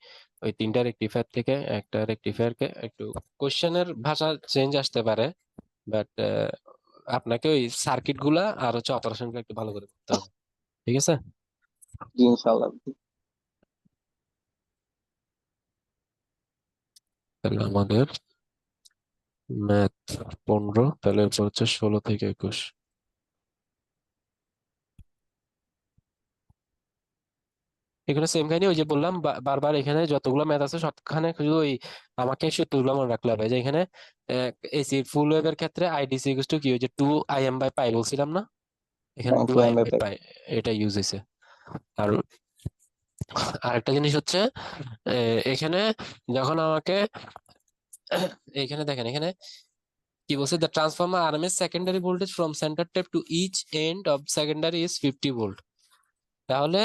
ওই তিনটা রেকটিফায়ার থেকে একটা রেকটিফায়ার কে একটু কোশ্চেনের ভাষা চেঞ্জ আসতে পারে, বাট আপনাকে ওই সার্কিট গুলা আর হচ্ছে অপারেশন গুলো একটু ভালো করে করতে হবে। ঠিক আছে? জি ইনশাল্লাহ। তাহলে আমাদের ম্যাথ 15, তাহলে এরপর হচ্ছে 16 থেকে 21। এখানে সেম কাহিনী, ওই যে বললাম বারবার, এখানে যতগুলো ম্যাথ আছে সবখানে শুধু ওই আমাকে সূত্রগুলো মনে রাখলে হবে। যে এখানে এসি ফুল ওয়েভের ক্ষেত্রে আইডিসি ইকুয়াল টু কি, ওই যে 2 আইএম বাই পাই বলছিলাম না, এখানে হ্যাঁ, two two I M by by pi. Pi, এটা ইউজ হয়েছে। আর আরেকটা জিনিস হচ্ছে, এখানে যখন আমাকে এখানে দেখেন, এখানে কি বলছে, the transformer RMS secondary voltage from centre tap to each end of secondary is 50 volt. তাহলে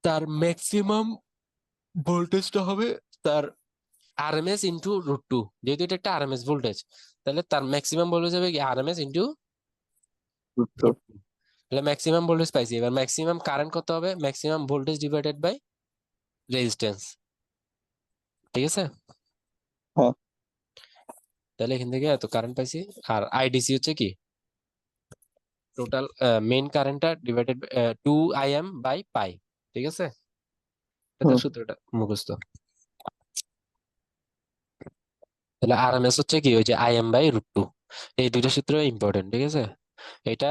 তার ম্যাক্সিমাম ভোল্টেজটা হবে তার আরএমএস ইন্টু √2, যেহেতু এটা একটা আরএমএস ভোল্টেজ, তাহলে তার ম্যাক্সিমাম ভোল্টেজ হবে কি আরএমএস ইন্টু দুটো। √2। তাহলে ম্যাক্সিমাম ভোল্টেজ পাইছি, এবার ম্যাক্সিমাম কারেন্ট কত হবে, maximum voltage divided by resistance. ঠিক আছে? হ্যাঁ তাহলে এখান থেকে এত কারেন্ট পাইছি। আর আইডিসি হচ্ছে কি, টোটাল মেইন কারেন্টটা ডিভাইডেড 2 আইএম বাই পাই। ঠিক আছে? এটা হুম, সূত্রটা মুখস্থ। তাহলে আরএমএস হচ্ছে কি, ওই যে আইএম বাই √2। এই দুইটা সূত্র ইম্পর্টেন্ট। ঠিক আছে? এটা,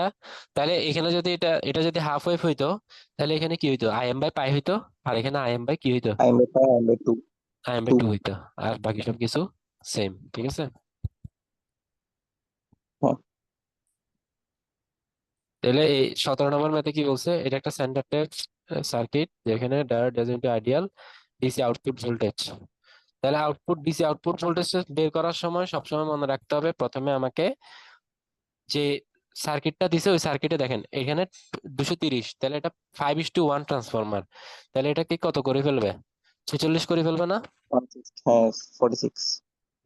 তাহলে এখানে যদি এটা এটা যদি হাফ ওয়েভ হইতো, তাহলে এখানে কি হইতো, আইএম বাই পাই হইতো, আর এখানে আইএম বাই কি হইতো, I M by pi, I M by two. IM by two. 2 হইতো। আর বাকি সব কিছু সেম। ঠিক আছে? হ্যাঁ তাহলে এই 17 নম্বর ম্যাথে কি বলছে, এটা একটা সেন্টার টেপ সার্কিট, যেখানে diode does into ideal DC output voltage. তাহলে ডিসি আউটপুট ভোল্টেজ বের করার সময় সবসময় মনে রাখতে হবে, প্রথমে আমাকে যে সার্কিটটা দিছে, ওই সার্কিটে দেখেন এখানে 230, তাহলে এটা 5:1 ট্রান্সফরমার, তাহলে এটাকে কত করে ফেলবে, 46 করে ফেলবে না? 46, হ্যাঁ 46।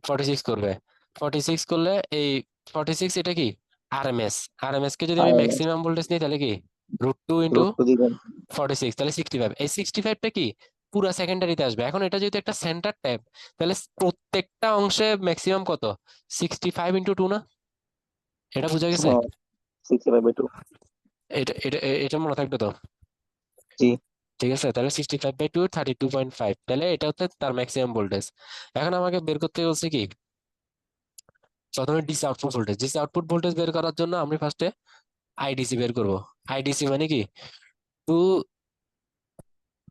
46 করবে। 46 করলে এই 46, এটা কি আরএমএস। আরএমএস কে যদি আই আমি এম এস। ম্যাক্সিমাম ভোল্টেজ নিই, তাহলে কি √2 × √2 দিবেন। 46, তাহলে 65। এই 65টা কি পুরা সেকেন্ডারিতে আসবে। এখন এটা যেহেতু একটা সেন্টার ট্যাব, তাহলে প্রত্যেকটা অংশে ম্যাক্সিমাম কত? 65 × 2 না? এটা বোঝা গেছে? হ্যাঁ, 65/2। এটা মনে থাকবে তো? জি। ঠিক আছে, তাহলে 65/2 32.5, তাহলে এটা হচ্ছে তার ম্যাক্সিমাম ভোল্টেজ। এখন আমাকে বের করতে বলছে কি, প্রথমে DC output voltage. DC output voltage বের করার জন্য আমি ফার্স্টে আইডিসি বের করব। আইডিসি মানে কি, 2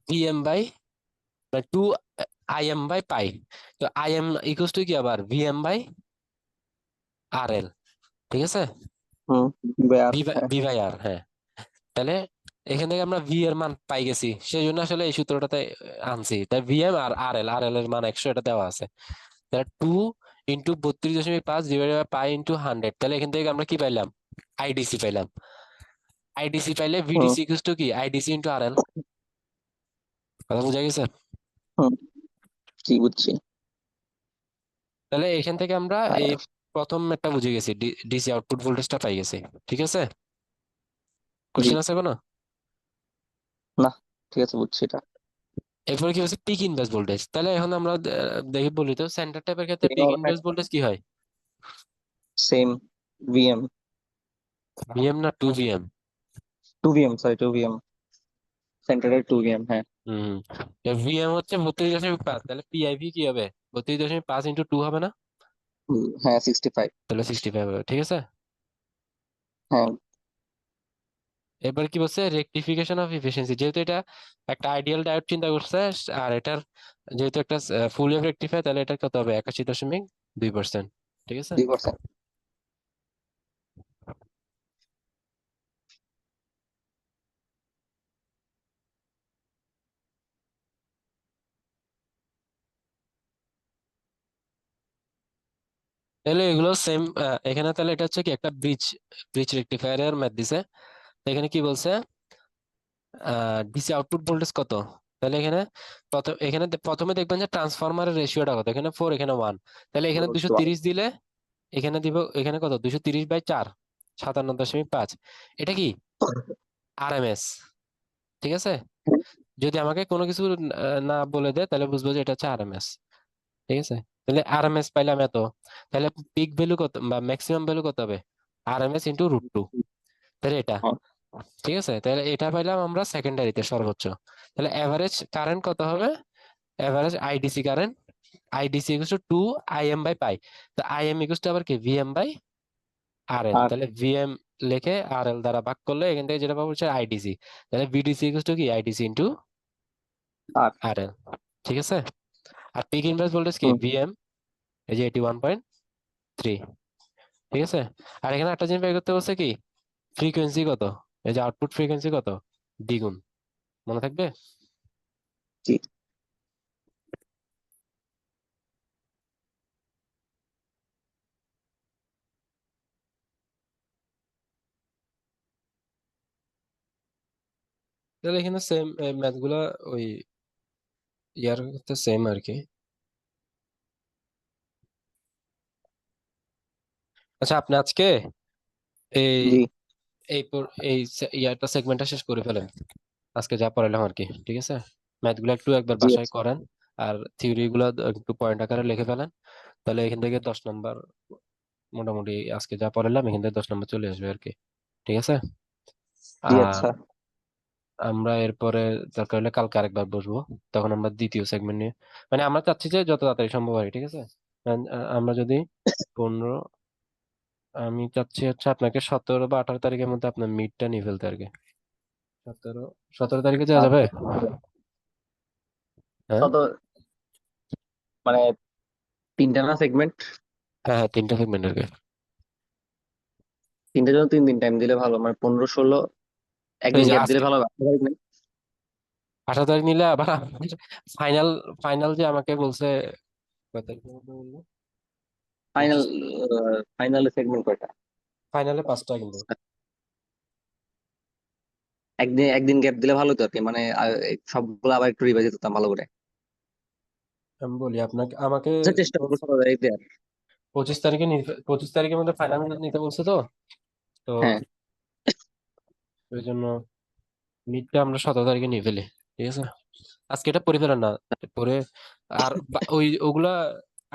VM/, মানে 2 IM/π। তো IM ইকুয়ালস টু কি আবার VM/RL। ঠিক আছে, হুম। বেয়ার, ভি বাই হ্যাঁ। ভি বাই আর, হ্যাঁ। তাহলে এখান থেকে আমরা ভি এর মান পাই গেছি, সেই জন্য আসলে এই সূত্রটাতে আনছি। তাই ভিএম আর আর এল এর মান 100, এটা দেওয়া আছে। তাহলে 2 × 32.5 ডিভাইডেড বাই পাই ইন্টু 100, তাহলে এখান থেকে আমরা কি পাইলাম? আইডিসি পাইলাম। আইডিসি পাইলে হুম। ভিডিসি ইকুয়ালস টু কি আইডিসি ইন্টু RL। কথা বোঝা গেছে? হুম। জি, বুঝছি। তাহলে এখান থেকে আমরা এই আর প্রথম একটা বুঝে গেছি, ডিসি আউটপুট ভোল্টেজটা পাই গেছি। ঠিক আছে, জি। কোশ্চেন আছে কোনো? না, ঠিক আছে, বুঝছি এটা। এরপরে কি হচ্ছে পিক ইনভার্স ভোল্টেজ। তাহলে এখন আমরা দেখি, বলি তো সেন্টার ট্যাপের ক্ষেত্রে পিক ইনভার্স ভোল্টেজ কি হয়? Same VM. ভিএম না 2 VM? 2 VM, sorry, 2 VM. সেন্টারের 2 ভিএম, হ্যাঁ। হম, ভিএম হচ্ছে 32.5, তাহলে পিআইভি কি হবে? 32.5 × 2 হবে না? হ্যাঁ, 65। তাহলে 65 হবে। ঠিক আছে, হ্যাঁ। এবার কি বলছে রেকটিফিকেশন অফ এফিসিয়েন্সি। যেহেতু এটা একটা আইডিয়াল ডায়োড চিন্তা করছে, আর এটার যেহেতু একটা ফুল ওয়েভ রেকটিফায়ার, তাহলে এটা কত হবে? 81.2%। ঠিক আছে, 2%। তাহলে এগুলো সেম। এখানে তাহলে এটা হচ্ছে কি একটা ব্রিজ ব্রিজ রেকটিফায়ারের ম্যাথ দিছে। তো এখানে কি বলছে, ডিসি আউটপুট ভোল্টেজ কত? তাহলে এখানে প্রথমে দেখবেন যে ট্রান্সফরমারের রেশিওটা কত, এখানে 4, এখানে 1। তাহলে এখানে 230 দিলে এখানে দিব, এখানে কত? 230/4, 57.5। এটা কি RMS। ঠিক আছে, যদি আমাকে কোনো কিছু না বলে দেয়, তাহলে বুঝবো যে এটা হচ্ছে RMS। ঠিক আছে, তাহলে RMS পাইলাম এত। তাহলে পিক ভ্যালু কত বা ম্যাক্সিমাম ভ্যালু কত হবে? RMS × √2, তাহলে এটা। ঠিক আছে, তাহলে এটা পাইলাম আমরা সেকেন্ডারিতে সর্বোচ্চ। তাহলে এভারেজ কারেন্ট কত হবে? Average IDC current, IDC equal to 2 IM/π। তো IM ইকুয়াল টু আবার কি VM/RL। আর তাহলে VM লিখে RL দ্বারা ভাগ করলে এখান থেকে যেটা পাবো হচ্ছে আইডিসি। তাহলে ভিডিসি ইকুয়াল টু কি আইডিসি ইন্টু আর RL। ঠিক আছে, আর পিক ইনভার্স ভোল্টেজ কি হুম। VM, এই যে 81.3। ঠিক আছে, আর এখানে একটা জিনিস বের করতে বলছে কি ফ্রিকোয়েন্সি কত, এই যে আউটপুট ফ্রিকোয়েন্সি কত, দ্বিগুণ। মনে থাকবে? জি। তাহলে এখানে সেম ম্যাথ গুলা ওই ইয়ার ক্ষেত্রে সেম আর কি। আচ্ছা, আপনি আজকে এই জি। ইয়ারটা সেগমেন্টটা শেষ করে ফেলেন, আজকে যা পড়ালাম আর কি। ঠিক আছে, ম্যাথ গুলো একটু একবার জি, বাসায় আচ্ছা। করেন, আর থিওরি গুলো একটু পয়েন্ট আকারে লিখে ফেলেন। তাহলে এখান থেকে 10 নাম্বার, মোটামুটি আজকে যা পড়ালাম এখান থেকে 10 নাম্বার চলে আসবে আর কি। ঠিক আছে, জি, আর আচ্ছা। আমরা এরপরে দরকার হলে কালকে আরেকবার বসবো, তখন আমরা দ্বিতীয় সেগমেন্ট নিয়ে, মানে আমরা চাচ্ছি যে যত তাড়াতাড়ি সম্ভব হয়। ঠিক আছে, আমরা যদি 15, আমি চাচ্ছি হচ্ছে আপনাকে 17 বা 18 তারিখের মধ্যে আপনার মিডটা নিয়ে ফেলতে আর কি। 17 তারিখে যাওয়া যাবে? আচ্ছা। হ্যাঁ, কত, মানে 3টা না সেগমেন্ট? হ্যাঁ, হ্যাঁ, 3টা সেগমেন্ট আর কি। 3টার জন্য 3 দিন টাইম দিলে ভালো, মানে 15, 16। এই একদিন যে গ্যাপ দিলে আজকে ভালো হবে, 18 তারিখ নেই? 18 তারিখ নিলে আবার ফাইনাল ফাইনাল যে আমাকে বলছে, কয় তারিখের মধ্যে বললো? ফাইনাল। 25। ফাইনাল সেগমেন্ট কয়টা? ফাইনালে 5টা কিন্তু। একদিন একদিন গ্যাপ দিলে ভালো তো আর কি, মানে সবগুলো আবার একটু রিভাইজ করতাম ভালো করে। আমি বলি আপনাকে, আমাকে আচ্ছা, চেষ্টা করবো 17 তারিখ দেওয়ার। 25 তারিখে 25 তারিখের মধ্যে ফাইনাল নিতে বলছে তো। তো হ্যাঁ। ওই জন্য মিডটা আমরা 17 তারিখে নিয়ে ফেলি, ঠিক আছে? আজকে এটা পড়ে ফেলেন না, পরে আর ওই ওগুলা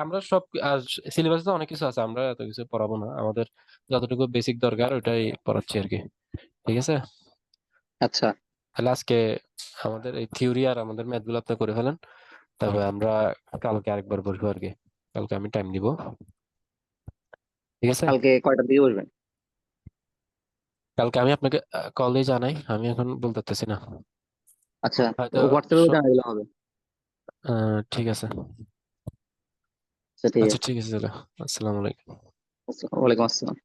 আমরা সব, আর সিলেবাসে তো অনেক কিছু আছে, আমরা এত কিছু পড়াবো না, আমাদের যতটুকু বেসিক দরকার ওটাই পড়াচ্ছি আর কি, ঠিক আছে? আচ্ছা, তাহলে আজকে আমাদের এই থিওরি আর আমাদের ম্যাথ গুলো আপনি করে ফেলেন, তবে আমরা কালকে আরেকবার বসবো আর কি। কালকে আমি টাইম দিব, ঠিক আছে? কালকে কয়টার দিকে বসবেন? কালকে আমি আপনাকে কলে জানাই, আমি এখন বলতে পারতেছি না, আচ্ছা, হয়তো হোয়াটসঅ্যাপে জানাই দিলে হবে। ঠিক আছে। আচ্ছা, ঠিক আচ্ছা আছে। ঠিক আছে, চলো। আসসালামু আলাইকুম। ওয়ালাইকুম আসসালাম।